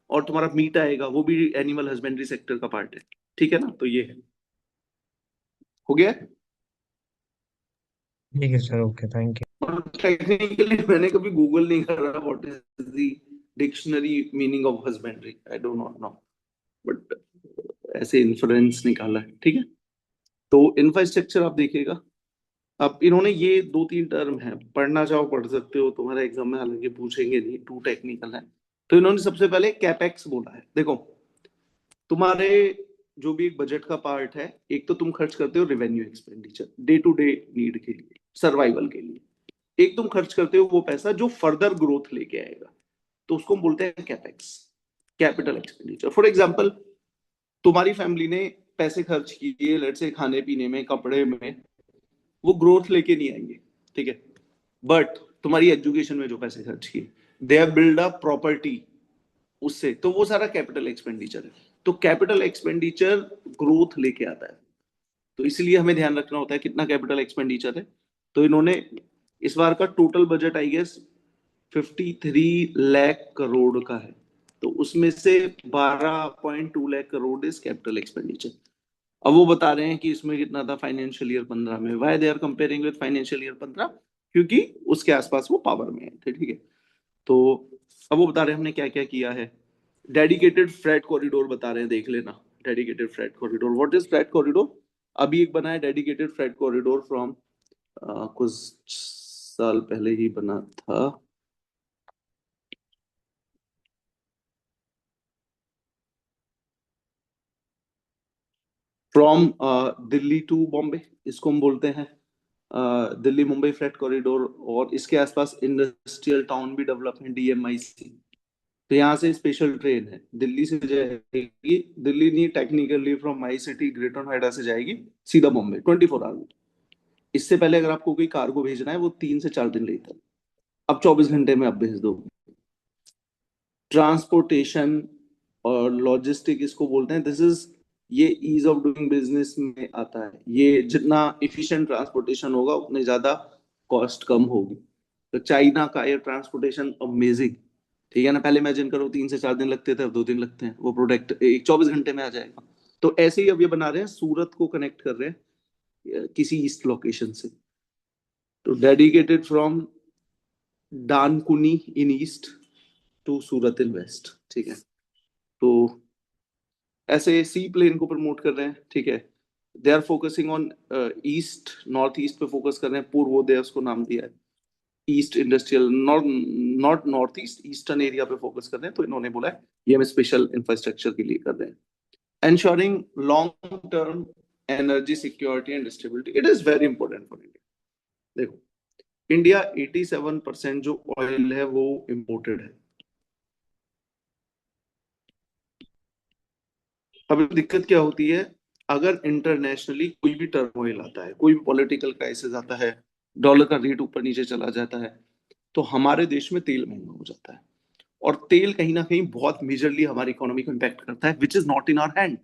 और तुम्हारा मीट आएगा, वो भी एनिमल हस्बेंड्री सेक्टर का पार्ट है। ठीक है ना, तो ये है, हो गया। ठीक है सर, ओके, थैंक यू। और टेक्निकली मैंने कभी गूगल नहीं करा what is the dictionary meaning of husbandry, I don't not know, but ऐसे इन्फ्लुएंस निकाला है। ठीक है, तो इंफ्रास्ट्रक्चर आप देखिएगा। अब इन्होंने ये 2-3 टर्म है, पढ़ना चाहो पढ़ सकते हो, तुम्हारे एग्जाम में हालांकि पूछेंगे नहीं, टू टेक्निकल है। तो इन्होंने सबसे पहले कैपेक्स बोला है। देखो, तुम्हारे जो भी एक बजट का पार्ट है, एक तो तुम खर्च करते हो revenue expenditure, day to day need के लिए, सर्वाइवल के लिए। एक तुम खर्च करते हो वो पैसा जो फर्दर ग्रोथ लेके आएगा, तो उसको हम बोलते हैं capex, capital expenditure. For example, तुम्हारी फैमिली ने पैसे खर्च किए लेट्स से खाने पीने में, कपड़े में, वो ग्रोथ लेके नहीं आएंगे, ठीक है। बट तुम्हारी एजुकेशन में जो पैसे खर्च किए, they have build up property उससे, तो वो सारा कैपिटल एक्सपेंडिचर है। तो कैपिटल एक्सपेंडिचर ग्रोथ लेके आता है, तो इसलिए हमें ध्यान रखना होता है कितना कैपिटल एक्सपेंडिचर है। तो इन्होंने इस बार का total budget I guess 53 lakh crore का है, तो उसमें से 12.2 lakh crore is capital expenditure. अब वो बता रहे हैं कि इसमें कितना था फाइनेंशियल ईयर 15 में। Why they are comparing with financial year 15? क्योंकि उसके आसपास वो पावर में है थे, ठीक है। तो अब वो बता रहे हैं हमने क्या क्या किया है। डेडिकेटेड फ्रेट कॉरिडोर बता रहे हैं, देख लेना। Dedicated freight corridor, what is freight corridor? अभी एक बना है डेडिकेटेड फ्रेट कॉरिडोर फ्रॉम, कुछ साल पहले ही बना था, फ्रॉम दिल्ली टू बॉम्बे, इसको हम बोलते हैं दिल्ली मुंबई फ्रेट कॉरिडोर। और इसके आसपास इंडस्ट्रियल टाउन भी डेवलप है, DMIC। तो यहाँ से स्पेशल ट्रेन है, दिल्ली से जाएगी, दिल्ली नहीं, technically from my city greater Noida से जाएगी सीधा बॉम्बे 24 आवर में। इससे पहले अगर आपको कोई कार्गो भेजना है वो 3 से 4 दिन लेता है, अब 24 घंटे में आप भेज दो। ट्रांसपोर्टेशन और लॉजिस्टिक इसको बोलते हैं, दिस इज, ये ईज ऑफ डूइंग बिजनेस में आता है। ये जितना इफिशिएंट ट्रांसपोर्टेशन होगा उतने ज्यादा कॉस्ट कम होगी। तो चाइना का एयर ट्रांसपोर्टेशन अमेजिंग, ठीक है ना। पहले इमेजिन करो 3 से 4 दिन लगते थे, अब 2 दिन लगते हैं, वो प्रोडक्ट एक 24 घंटे में आ जाएगा। तो ऐसे ही अब ये बना रहे हैं, सूरत को कनेक्ट कर रहे हैं किसी ईस्ट लोकेशन से। तो dedicated from Dankuni in east to Surat in west, ठीक है। तो ऐसे सी प्लेन को प्रमोट कर रहे हैं, ठीक है। They are focusing on east, north east पे फोकस कर रहे हैं, पूर्वोदय उसको नाम दिया है। East industrial, not not north east, eastern area पे फोकस कर रहे हैं। तो इन्होंने बोला है ये हम स्पेशल इंफ्रास्ट्रक्चर के लिए कर रहे हैं। Ensuring long term energy security and stability, it is very important for India. देखो, इंडिया 87% जो ऑयल है वो इम्पोर्टेड है। अब दिक्कत क्या होती है, अगर इंटरनेशनली कोई भी टर्मोइल आता है, कोई भी पॉलिटिकल क्राइसिस आता है, डॉलर का रेट ऊपर नीचे चला जाता है, तो हमारे देश में तेल महंगा हो जाता है। और तेल कहीं ना कहीं बहुत मेजरली हमारी इकोनॉमी को इम्पैक्ट करता है, which is not in our hand.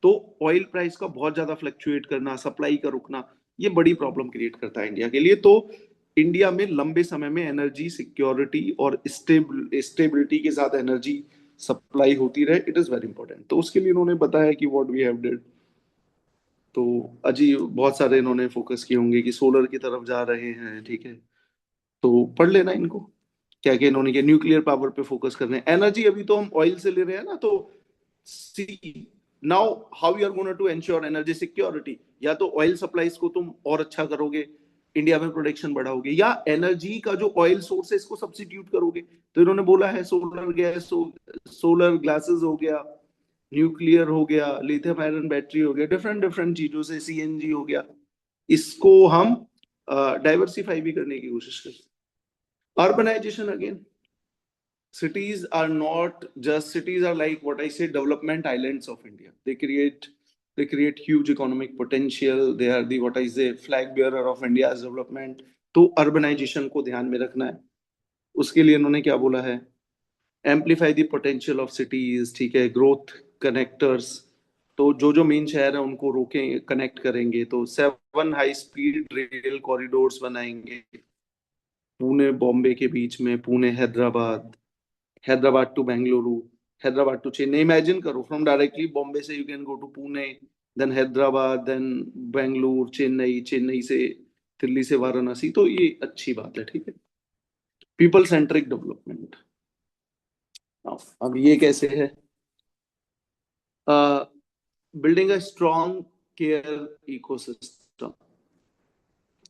तो ऑयल प्राइस का बहुत ज्यादा फ्लक्चुएट करना, सप्लाई का रुकना, ये बड़ी प्रॉब्लम क्रिएट करता है इंडिया के लिए। तो इंडिया में लंबे समय में एनर्जी सिक्योरिटी और स्टेबिलिटी के साथ एनर्जी सप्लाई होती रहे, इट इज वेरी इंपॉर्टेंट। तो उसके लिए इन्होंने बताया कि व्हाट वी हैव डिड। तो अजी बहुत सारे इन्होंने फोकस किए होंगे कि सोलर की तरफ जा रहे हैं, ठीक है। तो पढ़ लेना इनको, क्या क्या इन्होंने किया। न्यूक्लियर पावर पे फोकस कर रहे हैं। एनर्जी अभी तो हम ऑयल से ले रहे हैं ना, तो see now how you are gonna to ensure energy security. या तो ऑयल सप्लाईज को तुम और अच्छा करोगे, इंडिया में प्रोडक्शन बढ़ाओगे, या एनर्जी का जो ऑयल सोर्स है इसको सब्सिट्यूट करोगे। तो इन्होंने बोला है सोलर गैस, सोलर ग्लासेस हो गया, न्यूक्लियर हो गया, लिथियम आयरन बैटरी हो गया, डिफरेंट डिफरेंट चीजों से, CNG हो गया, इसको हम डाइवर्सिफाई भी करने की कोशिश करें। Urbanisation again, cities are not just, cities are like what I say, development islands of India. They create huge economic potential. They are the, what I say, flag bearer of India's development. तो urbanisation को ध्यान में रखना है। उसके लिए इन्होंने क्या बोला है, amplify the potential of cities, ठीक है, ग्रोथ कनेक्टर्स। तो जो जो मेन शहर है उनको रोकें, कनेक्ट करेंगे। तो 7 हाई स्पीड रेल कॉरिडोर्स बनाएंगे, पुणे बॉम्बे के बीच में, Pune Hyderabad, Hyderabad to Bengaluru, Hyderabad to Chennai. Imagine करो, फ्रॉम डायरेक्टली बॉम्बे से you can go to Pune, then Hyderabad, then Bengaluru, Chennai, Chennai से दिल्ली से वाराणसी। तो ये अच्छी बात है, ठीक है। People centric development. अब ये कैसे है, building a strong care ecosystem,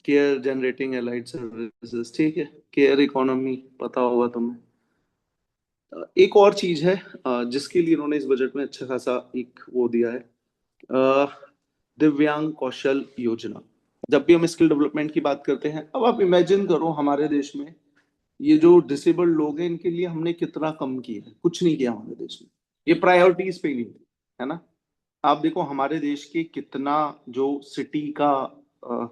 care generating allied services, ठीक है। केयर इकोनॉमी पता होगा तुम्हें, एक और चीज है जिसके लिए इन्होंने इस बजट में अच्छा खासा एक वो दिया है, दिव्यांग कौशल योजना। जब भी हम स्किल डेवलपमेंट की बात करते हैं, अब आप इमेजिन करो हमारे देश में ये जो डिसेबल्ड लोग हैं इनके लिए हमने कितना कम किया है। कुछ नहीं किया हमारे देश में, ये प्रायोरिटीज पे नहीं थे, है ना। आप देखो हमारे देश के कितना जो सिटी का अ,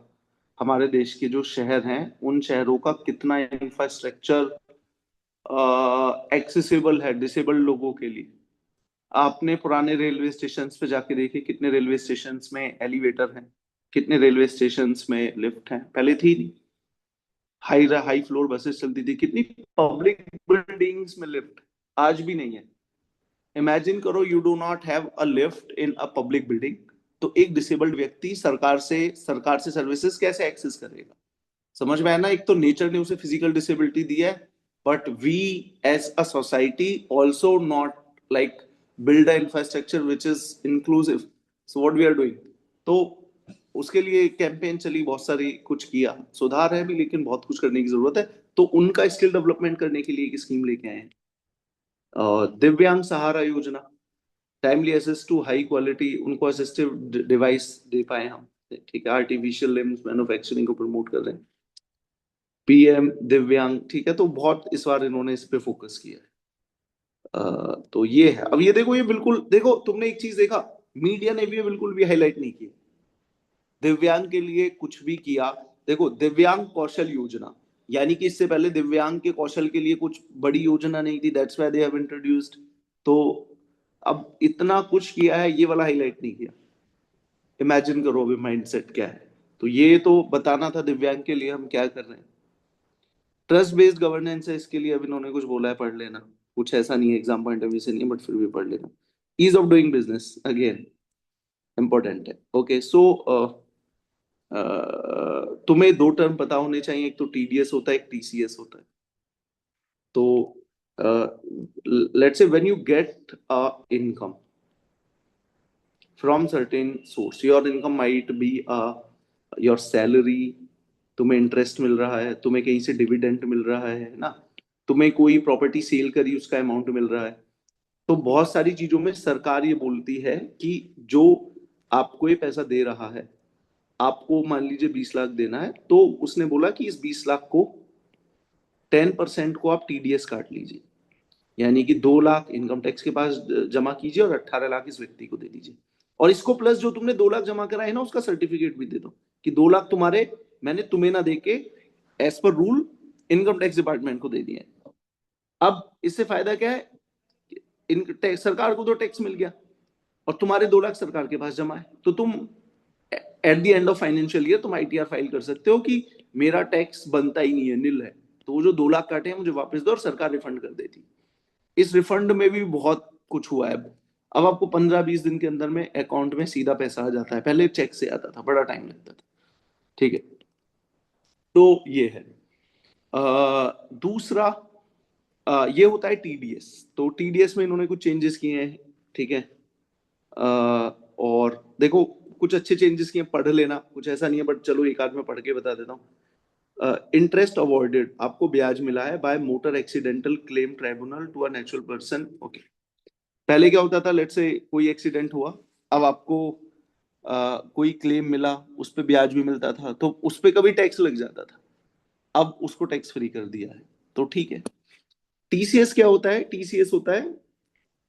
हमारे देश के जो शहर हैं उन शहरों का कितना इंफ्रास्ट्रक्चर एक्सेसिबल है डिसेबल्ड लोगों के लिए। आपने पुराने रेलवे स्टेशन पे जाके देखे कितने रेलवे स्टेशन में एलिवेटर हैं, कितने रेलवे स्टेशन में लिफ्ट हैं, पहले थी नहीं। हाई हाई फ्लोर बसेस चलती थी, कितनी पब्लिक बिल्डिंग्स में लिफ्ट आज भी नहीं है। इमेजिन करो you do not have a lift in a public building, तो एक डिसेबल्ड व्यक्ति सरकार से सर्विसेज कैसे एक्सेस करेगा। समझ में आया ना, एक तो नेचर ने उसे फिजिकल डिसेबिलिटी दिया है, but we as a society also not like build a infrastructure which is inclusive. So what we are doing, तो उसके लिए कैंपेन चली, बहुत सारी कुछ किया, सुधार है भी लेकिन बहुत कुछ करने की जरूरत है। तो उनका स्किल डेवलपमेंट करने के लिए एक स्कीम लेके आए हैं, Divyang Sahara Yojana. Timely access to high quality उनको असिस्टिव डिवाइस दे पाए हम, ठीक है। आर्टिफिशियल लिम्स मैन्युफैक्चरिंग को प्रमोट कर रहे हैं, पीएम दिव्यांग, ठीक है। तो बहुत इस बार इन्होंने इस पे फोकस किया है। तो ये है। अब ये देखो, ये बिल्कुल देखो, तुमने एक चीज देखा, मीडिया ने भी ये बिल्कुल भी हाईलाइट नहीं किया दिव्यांग के लिए कुछ भी किया। देखो दिव्यांग कौशल योजना, यानी कि इससे पहले दिव्यांग के कौशल के लिए कुछ बड़ी योजना नहीं थी, that's why they have introduced. तो अब इतना कुछ किया है, ये वाला हाईलाइट नहीं किया। इमेजिन करो अभी माइंडसेट क्या है। तो ये तो बताना था दिव्यांग के लिए हम क्या कर रहे हैं। ट्रस्ट बेस्ड गवर्नेंस है, इसके लिए अब इन्होंने कुछ बोला है, पढ़ लेना। कुछ ऐसा नहीं है, एग्जाम पॉइंट ऑफ व्यू से नहीं है, बट फिर भी पढ़ लेना। Ease of doing business again important है। ओके, सो तुम्हें दो टर्म पता होने चाहिए, एक तो टीडीएस होता है, एक टीसीएस होता है। तो let's say when you get a income from certain source, your income might be your salary, तुम्हें इंटरेस्ट मिल रहा है, तुम्हें कहीं से डिविडेंड मिल रहा है ना, तुम्हें कोई प्रॉपर्टी सेल करी उसका अमाउंट मिल रहा है। तो बहुत सारी चीजों में सरकार ये बोलती है कि जो आपको ये पैसा दे रहा है, आपको मान लीजिए 20 लाख देना है, तो उसने बोला कि इस 20 लाख को 10% को आप टीडीएस काट लीजिए, यानी कि 2 लाख इनकम टैक्स के पास जमा कीजिए और 18 लाख इस व्यक्ति को दे दीजिए। और इसको प्लस जो तुमने 2 लाख जमा करा है ना, उसका सर्टिफिकेट भी दे दो कि 2 लाख तुम्हारे, मैंने तुम्हें ना देके as per rule income tax department को दे दिए। अब इससे फायदा क्या है, सरकार को तो टैक्स मिल गया और तुम्हारे 2 लाख सरकार के पास जमा है, तो तुम at the end of financial year तुम आईटीआर फाइल कर सकते हो कि मेरा टैक्स बनता ही नहीं है, नील है, तो वो जो 2 लाख काटे हैं मुझे वापस दो, और सरकार रिफंड कर देती। इस रिफंड में भी बहुत कुछ हुआ है। अब आपको 15-20 दिन के अंदर में अकाउंट में सीधा पैसा आ जाता है, पहले चेक से आता था, बड़ा टाइम लगता था, ठीक है। तो ये है। दूसरा ये होता है टीडीएस। तो टीडीएस में इन्होंने कुछ चेंजेस किए हैं, ठीक है। और देखो कुछ अच्छे चेंजेस किए, पढ़ लेना, कुछ ऐसा नहीं है, बट चलो एक आध में पढ़ के बता देता हूँ। इंटरेस्ट अवॉर्डेड, आपको ब्याज मिला है by motor accidental claim tribunal to a natural person. Okay, पहले क्या होता था, लेट्स से कोई एक्सीडेंट हुआ, अब आपको कोई क्लेम मिला, उस पर ब्याज भी मिलता था, तो उस पर कभी टैक्स लग जाता था, अब उसको टैक्स फ्री कर दिया है, तो ठीक है। टीसीएस क्या होता है, टीसीएस होता है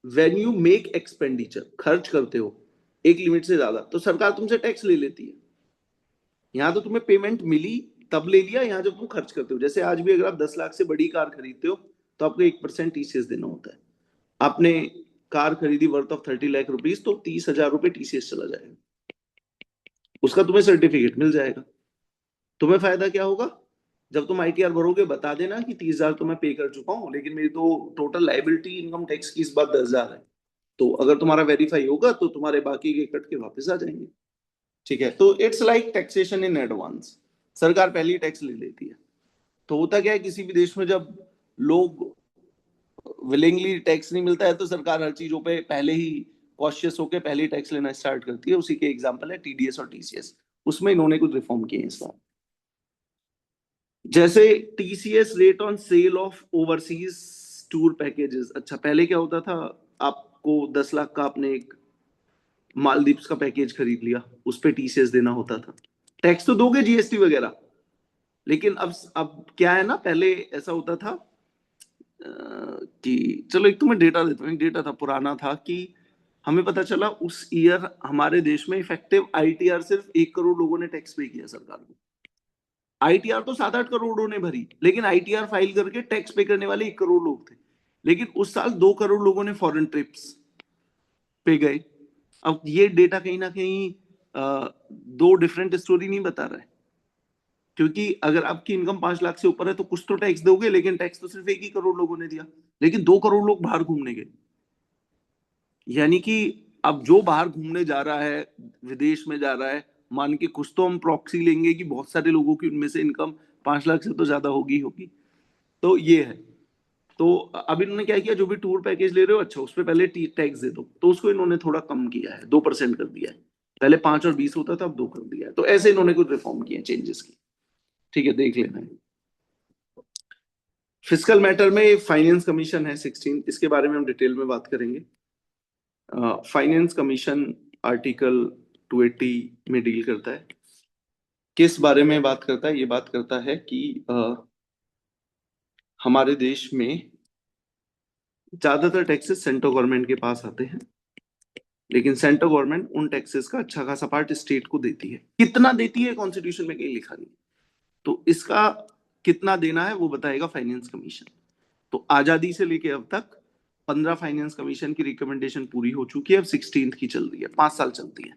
व्हेन यू मेक एक्सपेंडिचर, खर्च करते हो एक लिमिट से ज्यादा, तो सरकार तुमसे टैक्स ले लेती है। यहाँ तो तुम्हें पेमेंट मिली तब ले लिया, यहाँ जब तुम खर्च करते हो, जैसे आज भी अगर आप 10 लाख से बड़ी कार खरीदते हो तो आपको 1% टीसीएस देना होता है। आपने कार खरीदी वर्थ ऑफ 30 लाख रुपीज, तो 30,000 रुपए टीसीएस चला जाएगा, उसका तुम्हें सर्टिफिकेट मिल जाएगा। तुम्हें फायदा क्या होगा, जब तुम आईटीआर भरोगे बता देना कि 30,000 तो मैं पे कर चुका हूँ, लेकिन मेरी तो टोटल लाइबिलिटी इनकम टैक्स की इस बार 10,000 है। तो अगर तुम्हारा वेरीफाई होगा तो तुम्हारे बाकी के कट के वापस आ जाएंगे, ठीक है। तो it's like taxation in advance, सरकार पहले ही टैक्स ले लेती है। तो होता क्या है, किसी भी देश में जब लोग विलिंगली टैक्स नहीं मिलता है तो सरकार हर चीजों पे पहले ही कॉशियस होकर पहले ही टैक्स लेना स्टार्ट करती है। उसी के एग्जांपल है टीडीएस और टीसीएस, उसमें इन्होंने कुछ रिफॉर्म किए इस बार। जैसे TCS rate on sale of overseas tour packages. अच्छा, पहले क्या होता था, आपको 10 लाख का आपने एक मालदीव्स का पैकेज खरीद लिया, उस पे टीसीएस देना होता था। टैक्स तो दोगे, जीएसटी वगैरह, लेकिन अब क्या है ना, पहले ऐसा होता था कि चलो एक तो मैं डेटा देता हूँ, एक डेटा था पुराना था कि हमें पता चला उस ईयर हमारे देश में इफेक्टिव आईटीआर सिर्फ 1 करोड़ लोगों ने टैक्स पे किया सरकार को। आईटीआर तो 7-8 करोड़ों ने भरी, लेकिन आईटीआर फाइल करके टैक्स पे करने वाले 1 करोड़ लोग थे। लेकिन उस साल 2 करोड़ लोगों ने फॉरेन ट्रिप्स पे गए। अब ये डेटा कहीं ना कहीं दो डिफरेंट स्टोरी नहीं बता रहा है, क्योंकि अगर आपकी इनकम 5 लाख से ऊपर है तो कुछ तो टैक्स दोगे, लेकिन टैक्स तो सिर्फ 1 ही करोड़ लोगों ने दिया, लेकिन 2 करोड़ लोग बाहर घूमने गए। यानी कि अब जो बाहर घूमने जा रहा है, विदेश में जा रहा है, मान के कुछ तो हम प्रॉक्सी लेंगे कि बहुत सारे लोगों की उनमें से इनकम 5 लाख से तो ज्यादा होगी। तो ये है। तो अब इन्होंने क्या किया, जो भी टूर पैकेज ले रहे हो, अच्छा उस पर पहले टैक्स दे दो, तो उसको इन्होंने थोड़ा कम किया है, 2% कर दिया है। पहले 5 और 20 होता था, अब 2 कर दिया है। तो ऐसे इन्होंने कुछ रिफॉर्म किए, चेंजेस की। ठीक है, देख लेना है। फिस्कल मैटर में फाइनेंस कमीशन है 16, इसके बारे में हम डिटेल में बात करेंगे। फाइनेंस कमीशन आर्टिकल 280 में डील करता है। किस बारे में बात करता है? ये बात करता है कि हमारे देश में ज्यादातर टैक्सेस सेंट्रल गवर्नमेंट के पास आते हैं, लेकिन सेंट्रल गवर्नमेंट उन टैक्सेस का अच्छा खासा पार्ट स्टेट को देती है। कितना देती है कॉन्स्टिट्यूशन में कहीं लिखा नहीं, तो इसका कितना देना है वो बताएगा फाइनेंस कमीशन। तो आजादी से लेके अब तक 15 फाइनेंस कमीशन की रिकमेंडेशन पूरी हो चुकी है, अब 16th की चल रही है, 5 साल चलती है।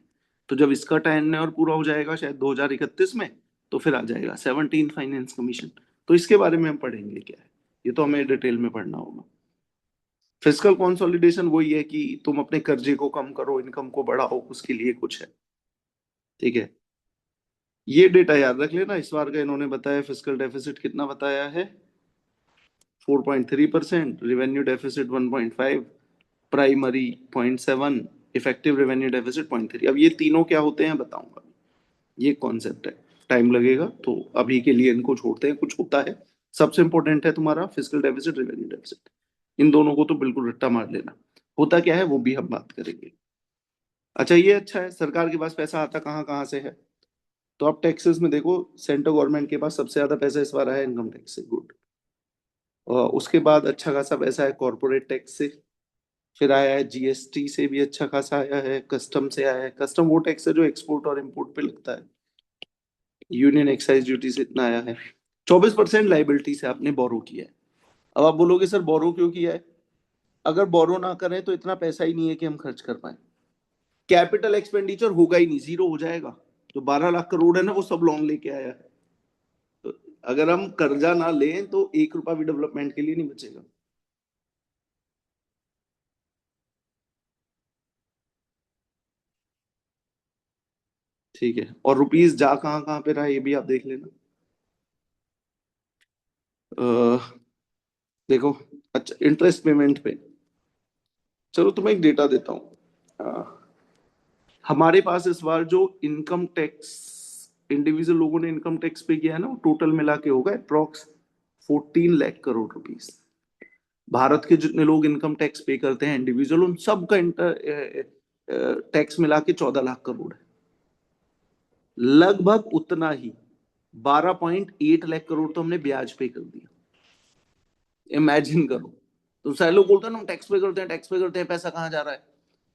तो जब इसका टाइम और पूरा हो जाएगा शायद 2031 में, तो फिर आ जाएगा 17th फाइनेंस कमीशन। तो इसके बारे में हम पढ़ेंगे क्या है, ये तो हमें डिटेल में पढ़ना होगा। फिस्कल कंसोलिडेशन वही है कि तुम अपने कर्जे को कम करो, इनकम को बढ़ाओ, उसके लिए कुछ है। ठीक है, ये डेटा याद रख लेना। इस बार का इन्होंने बताया फिस्कल डेफिसिट कितना बताया है, 4.3%, revenue deficit 1.5, primary 0.7, effective revenue deficit 0.3। अब ये तीनों क्या होते हैं बताऊंगा, ये कॉन्सेप्ट है, टाइम लगेगा, तो अभी के लिए इनको छोड़ते हैं। कुछ होता है, सबसे इंपॉर्टेंट है तुम्हारा फिस्कल डेफिसिट, रेवेन्यू डेफिसिट, इन दोनों को तो बिल्कुल रट्टा मार लेना। होता क्या है वो भी हम बात करेंगे। अच्छा, ये अच्छा है, सरकार के पास पैसा आता कहाँ कहाँ से है। तो आप टैक्सेस में देखो, सेंट्रल गवर्नमेंट के पास सबसे ज्यादा पैसा इस बार आया इनकम टैक्स से, गुड। और उसके बाद अच्छा खासा पैसा है कॉर्पोरेट टैक्स से, फिर आया है जीएसटी से भी अच्छा खासा आया है, कस्टम से आया है। कस्टम वो टैक्स है जो एक्सपोर्ट और इम्पोर्ट पे लगता है। यूनियन एक्साइज ड्यूटी से इतना आया है। 24% लाइबिलिटी से आपने बोरो किया है। अब आप बोलोगे सर बोरो क्यों किया है? अगर बोरो ना करें तो इतना पैसा ही नहीं है कि हम खर्च कर पाए। कैपिटल एक्सपेंडिचर होगा ही नहीं, जीरो हो जाएगा। जो 12 लाख करोड़ है ना, वो सब लोन लेके आया है। तो अगर हम कर्जा ना लें तो 1 रुपया भी डेवलपमेंट के लिए नहीं बचेगा। ठीक है, और रुपीज जा कहाँ कहाँ पे रहा है ये भी आप देख लेना। देखो, अच्छा इंटरेस्ट पेमेंट पे, चलो तुम्हें एक डेटा देता हूँ। हमारे पास इस बार जो इनकम टैक्स इंडिविजुअल लोगों ने इनकम टैक्स पे किया है ना, वो टोटल मिला के होगा अप्रोक्स 14 लाख करोड़ रुपीस। भारत के जितने लोग इनकम टैक्स पे करते हैं इंडिविजुअल, उन सब का टैक्स मिला के 14 लाख करोड़ है। लगभग उतना ही 12.8 लाख करोड़ तो हमने ब्याज पे कर दिया। इमेजिन करो। तो सारे लोग बोलते हैं ना, हम टैक्स पे करते हैं, टैक्स पे करते हैं, पैसा कहाँ जा रहा है?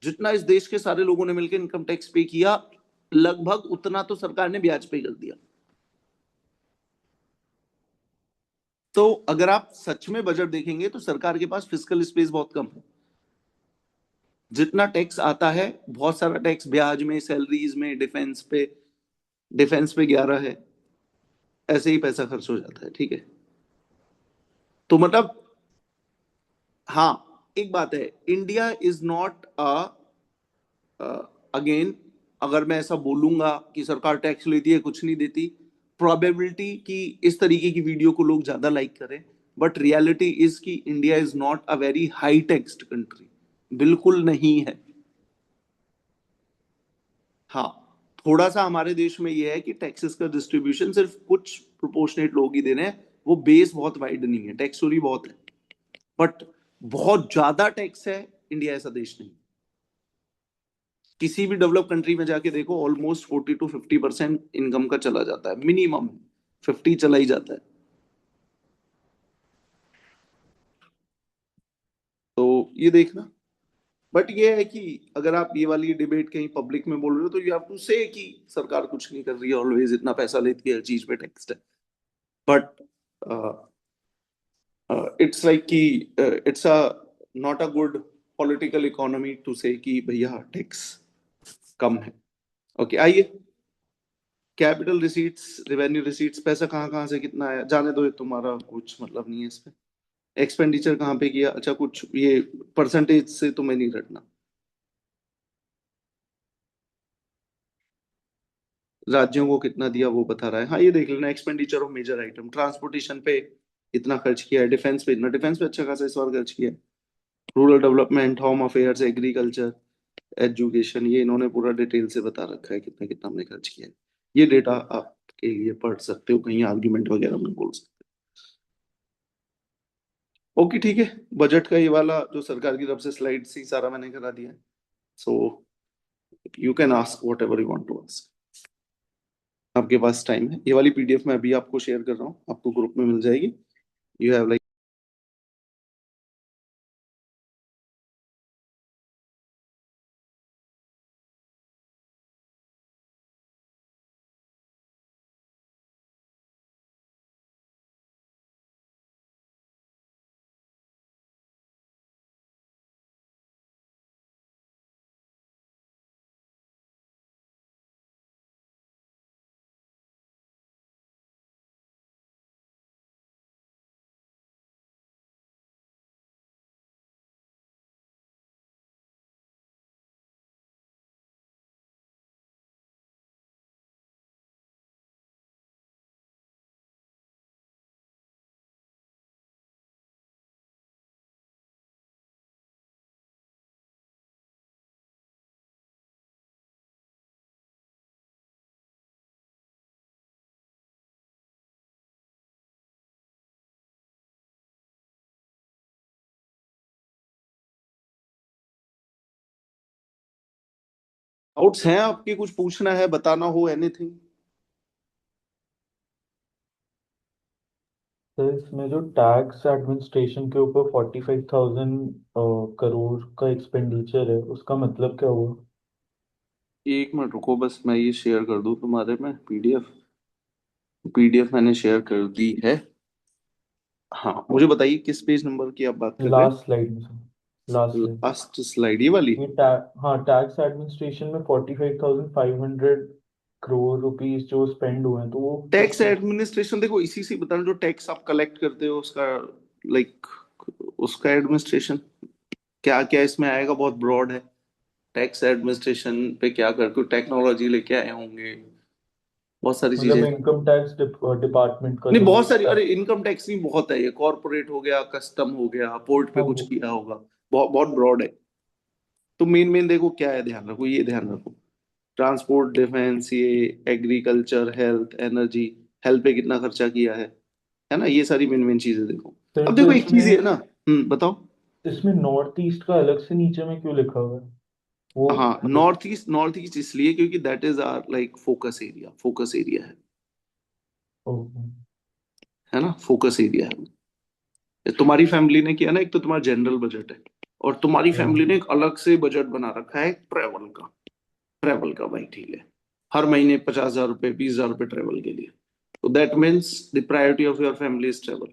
जितना इस देश के सारे लोगों ने मिलकर इनकम टैक्स पे किया, लगभग उतना तो सरकार ने ब्याज पे कर दिया। तो अगर आप सच में बजट देखेंगे तो सरकार के पास फिस्कल स्पेस बहुत कम है। जितना टैक्स आता है, बहुत सारा टैक्स ब्याज में, सैलरीज में, डिफेंस पे 11 है, ऐसे ही पैसा खर्च हो जाता है। ठीक है, तो मतलब हाँ, एक बात है, इंडिया इज नॉट अगेन, अगर मैं ऐसा बोलूंगा कि सरकार टैक्स लेती है कुछ नहीं देती, प्रोबेबिलिटी कि इस तरीके की वीडियो को लोग ज्यादा लाइक करें, बट रियलिटी इज कि India is not a very high taxed country, बिल्कुल नहीं है। हाँ, थोड़ा सा हमारे देश में यह है कि टैक्सेस का डिस्ट्रीब्यूशन सिर्फ कुछ प्रोपोर्शनेट लोग ही दे रहे हैं, वो बेस बहुत वाइड नहीं है, टैक्स चोरी बहुत है। बट बहुत ज्यादा टैक्स है इंडिया ऐसा देश नहीं। किसी भी डेवलप कंट्री में जाके देखो, ऑलमोस्ट 40 to 50% इनकम का चला जाता है, मिनिमम 50 चला ही जाता है। तो ये देखना। बट ये है कि अगर आप ये वाली डिबेट कहीं पब्लिक में बोल रहे हो तो यू हैव टू से कि सरकार कुछ नहीं कर रही है, ऑलवेज इतना पैसा लेती है, हर चीज पे टैक्स है। बट इट्स लाइक कि it's a not a good political economy to say कि भैया टैक्स कम है। ओके, आइए कैपिटल रिसीट्स, रेवेन्यू रिसीट्स, पैसा कहाँ कहाँ से कितना आया जाने दो, ये तुम्हारा कुछ मतलब नहीं है इसमें। एक्सपेंडिचर कहाँ पे किया, अच्छा कुछ ये परसेंटेज से तुम्हें नहीं रटना। राज्यों को कितना दिया वो बता रहा है, हाँ ये देख लेना। Expenditure of major item, transportation पे इतना खर्च किया है, डिफेंस पे इतना, डिफेंस पे अच्छा खासा इस बार खर्च किया है, rural development, home affairs, agriculture, education, ये इन्होंने पूरा डिटेल से बता रखा है कितना कितना हमने खर्च किया है। ये डेटा आपके लिए पढ़ सकते हो, कहीं आर्ग्यूमेंट वगैरह में बोल सकते हो। ओके ठीक है, बजट का ये वाला जो सरकार की तरफ से स्लाइड से सारा मैंने करा दिया है। So you can ask whatever you want to ask, आपके पास टाइम है। ये वाली पीडीएफ मैं अभी आपको शेयर कर रहा हूँ, आपको ग्रुप में मिल जाएगी। यू हैव लाइक डाउट्स हैं आपके, कुछ पूछना है, बताना हो, एनीथिंग। तो इसमें जो टैक्स एडमिनिस्ट्रेशन के ऊपर 45,000 करोड़ का एक्सपेंडिचर है, उसका मतलब क्या हुआ? एक मिनट रुको, बस मैं ये शेयर कर दूं तुम्हारे में पीडीएफ। पीडीएफ मैंने शेयर कर दी है। हाँ मुझे बताइए किस पेज नंबर की आप बात कर रहे लास्ट स्लाइड में सर, लास्ट हैं? स्लाइड। लास्ट स्लाइड ये वाली। ये हाँ, टैक्स एडमिनिस्ट्रेशन में 45,500 करोड़ रुपीस जो स्पेंड हुए हैं, तो वो किस टैक्स चीज? एडमिनिस्ट्रेशन देखो, इसी से बता रहा हूं, जो टैक्स आप कलेक्ट करते हो उसका, लाइक उसका एडमिनिस्ट्रेशन क्या क्या इसमें आएगा, बहुत ब्रॉड है। टैक्स एडमिनिस्ट्रेशन पे क्या करते हो, टेक्नोलॉजी लेके आए होंगे, बहुत सारी चीजें। मतलब इनकम टैक्स डिपार्टमेंट का नहीं जो बहुत सारी, tax- अरे इनकम टैक्स नहीं बहुत है, ये कॉर्पोरेट हो गया, कस्टम हो गया, पोर्ट पे हाँ कुछ वो, किया होगा, बहुत बहुत ब्रॉड है। तो मेन मेन देखो क्या है, ध्यान रखो, ये ध्यान रखो। ट्रांसपोर्ट, डिफेंस, ये एग्रीकल्चर, हेल्थ, एनर्जी। हेल्थ पे कितना खर्चा किया है ना, ये सारी मेन मेन चीजें देखो। फिर अब तो देखो एक चीज ये है इसमें ना। बताओ। इसमें नॉर्थ ईस्ट का अलग से नीचे में क्यों लिखा हुआ है वो? हाँ, मतलब नॉर्थ ईस्ट इसलिए क्योंकि that is our like focus area okay. है ना, फोकस एरिया है। तुम्हारी फैमिली ने किया ना, एक तो तुम्हारा जनरल बजट है, और तुम्हारी फैमिली ने एक अलग से बजट बना रखा है ट्रेवल का। ट्रेवल का भाई ठीक है, हर महीने 50,000 रुपए, 20,000 रुपए ट्रेवल के लिए। तो that means the priority of your family is travel.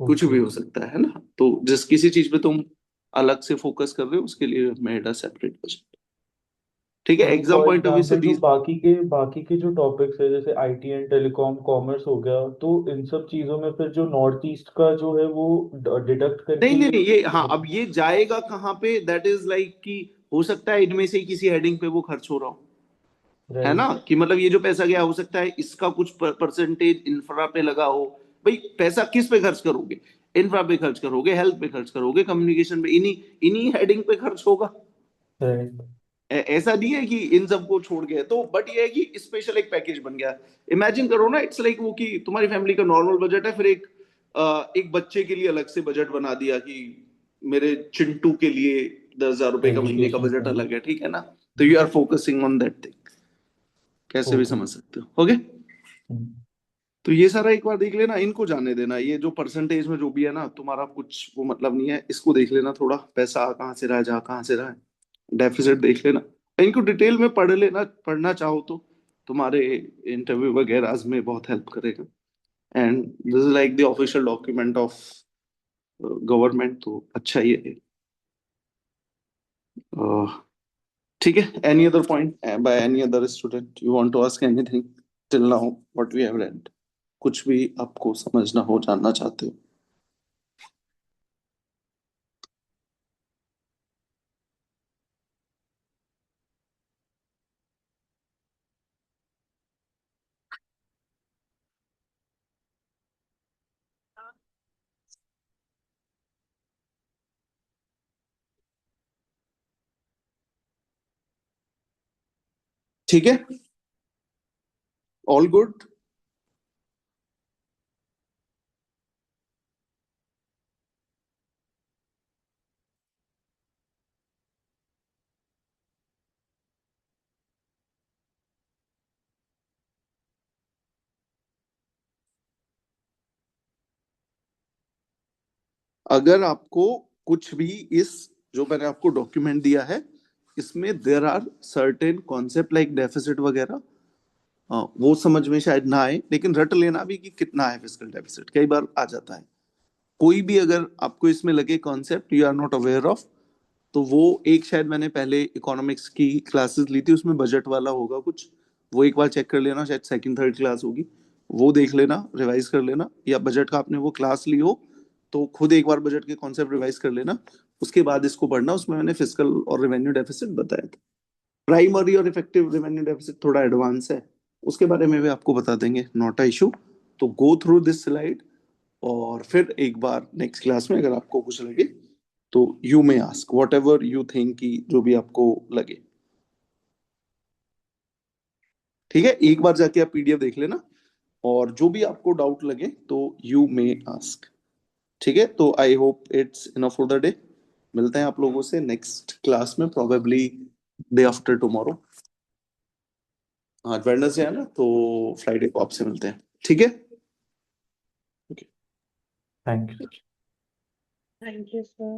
कुछ ओके। भी हो सकता है ना, तो जिस किसी चीज पे तुम अलग से फोकस कर रहे हो उसके लिए मेड अ सेपरेट बजट। ठीक है, exam for point of view से एग्जाम्पल जो बाकी के जो टॉपिक्स है, जैसे आईटी एंड टेलीकॉम, कॉमर्स हो गया, तो इन सब चीजों में फिर जो नॉर्थ ईस्ट का जो है वो डिडक्ट करके नहीं नहीं ये नहीं, ये हाँ, अब ये जाएगा कहाँ पे, दैट इज लाइक कि हो सकता है इनमें से ही किसी हेडिंग पे वो खर्च हो रहा हो, है ना, राइट। कि मतलब ये जो पैसा गया हो सकता है इसका कुछ परसेंटेज इंफ्रा पे लगा हो। भाई पैसा किस पे खर्च करोगे, इंफ्रा पे खर्च करोगे, हेल्थ पे खर्च करोगे, कम्युनिकेशन पे, इन्हीं इन्हीं हेडिंग पे खर्च होगा। राइट। ऐसा नहीं है कि इन सबको छोड़ के, तो बट ये है कि स्पेशल एक पैकेज बन गया। इमेजिन करो ना, इट्स लाइक वो कि तुम्हारी फैमिली का नॉर्मल बजट है, फिर एक एक बच्चे के लिए अलग से बजट बना दिया कि मेरे चिंटू के लिए 10,000 रुपए का महीने का एजुकेशन बजट का। अलग है, ठीक है ना? तो you are focusing on that thing, कैसे भी ओके। समझ सकते हो। ओके, तो ये सारा एक बार देख लेना, इनको जाने देना, ये जो परसेंटेज में जो भी है ना तुम्हारा कुछ वो मतलब नहीं है, इसको देख लेना थोड़ा, पैसा आ कहाँ से रहा है, जा कहाँ से रहा है, डेफिसिट देख लेना, इनको डिटेल में पढ़ लेना, पढ़ना चाहो तो तुम्हारे इंटरव्यू वगैरह में बहुत हेल्प करेगा। And this is like the official document of government, तो अच्छा ही है। ठीक है, any other point by any other student you want to ask anything till now what we have read, कुछ भी आपको समझना हो, जानना चाहते हो? ठीक है, ऑल गुड। अगर आपको कुछ भी इस जो मैंने आपको डॉक्यूमेंट दिया है इसमें there are certain concept like deficit वगैरह, वो समझ में शायद ना आए, लेकिन रट लेना भी कि कितना है फिजिकल डेफिसिट, कई बार आ जाता है। कोई भी अगर आपको इसमें लगे concept you are not aware of, तो वो एक शायद मैंने पहले इकोनॉमिक्स की क्लासेस ली थी, उसमें बजट वाला होगा कुछ, वो एक बार चेक कर लेना, शायद सेकंड थर्ड क्लास होगी, वो देख लेना, रिवाइज कर लेना, या बजट का आपने वो क्लास ली हो तो खुद एक बार बजट के कॉन्सेप्ट रिवाइज कर लेना, उसके बाद इसको पढ़ना, उसमें मैंने फिजिकल और रेवेन्यू डेफिसिट बताया था। प्राइमरी और इफेक्टिव रेवेन्यू डेफिसिट थोड़ा एडवांस है, उसके बारे में भी आपको बता देंगे, नॉट अ इशू। तो गो थ्रू दिस स्लाइड, और फिर एक बार नेक्स्ट क्लास में अगर आपको कुछ लगे तो you may ask whatever you think की जो भी आपको लगे। ठीक है, एक बार जाके आप पीडीएफ देख लेना, और जो भी आपको डाउट लगे तो यू मे आस्क। ठीक है, तो I hope it's enough for the day, मिलते हैं आप लोगों से नेक्स्ट क्लास में, प्रोबेबली डे आफ्टर टुमारो। हाँ, वेडनेसडे है ना, तो फ्राइडे को आपसे मिलते हैं, ठीक है? Okay. Thank you. Thank you, sir.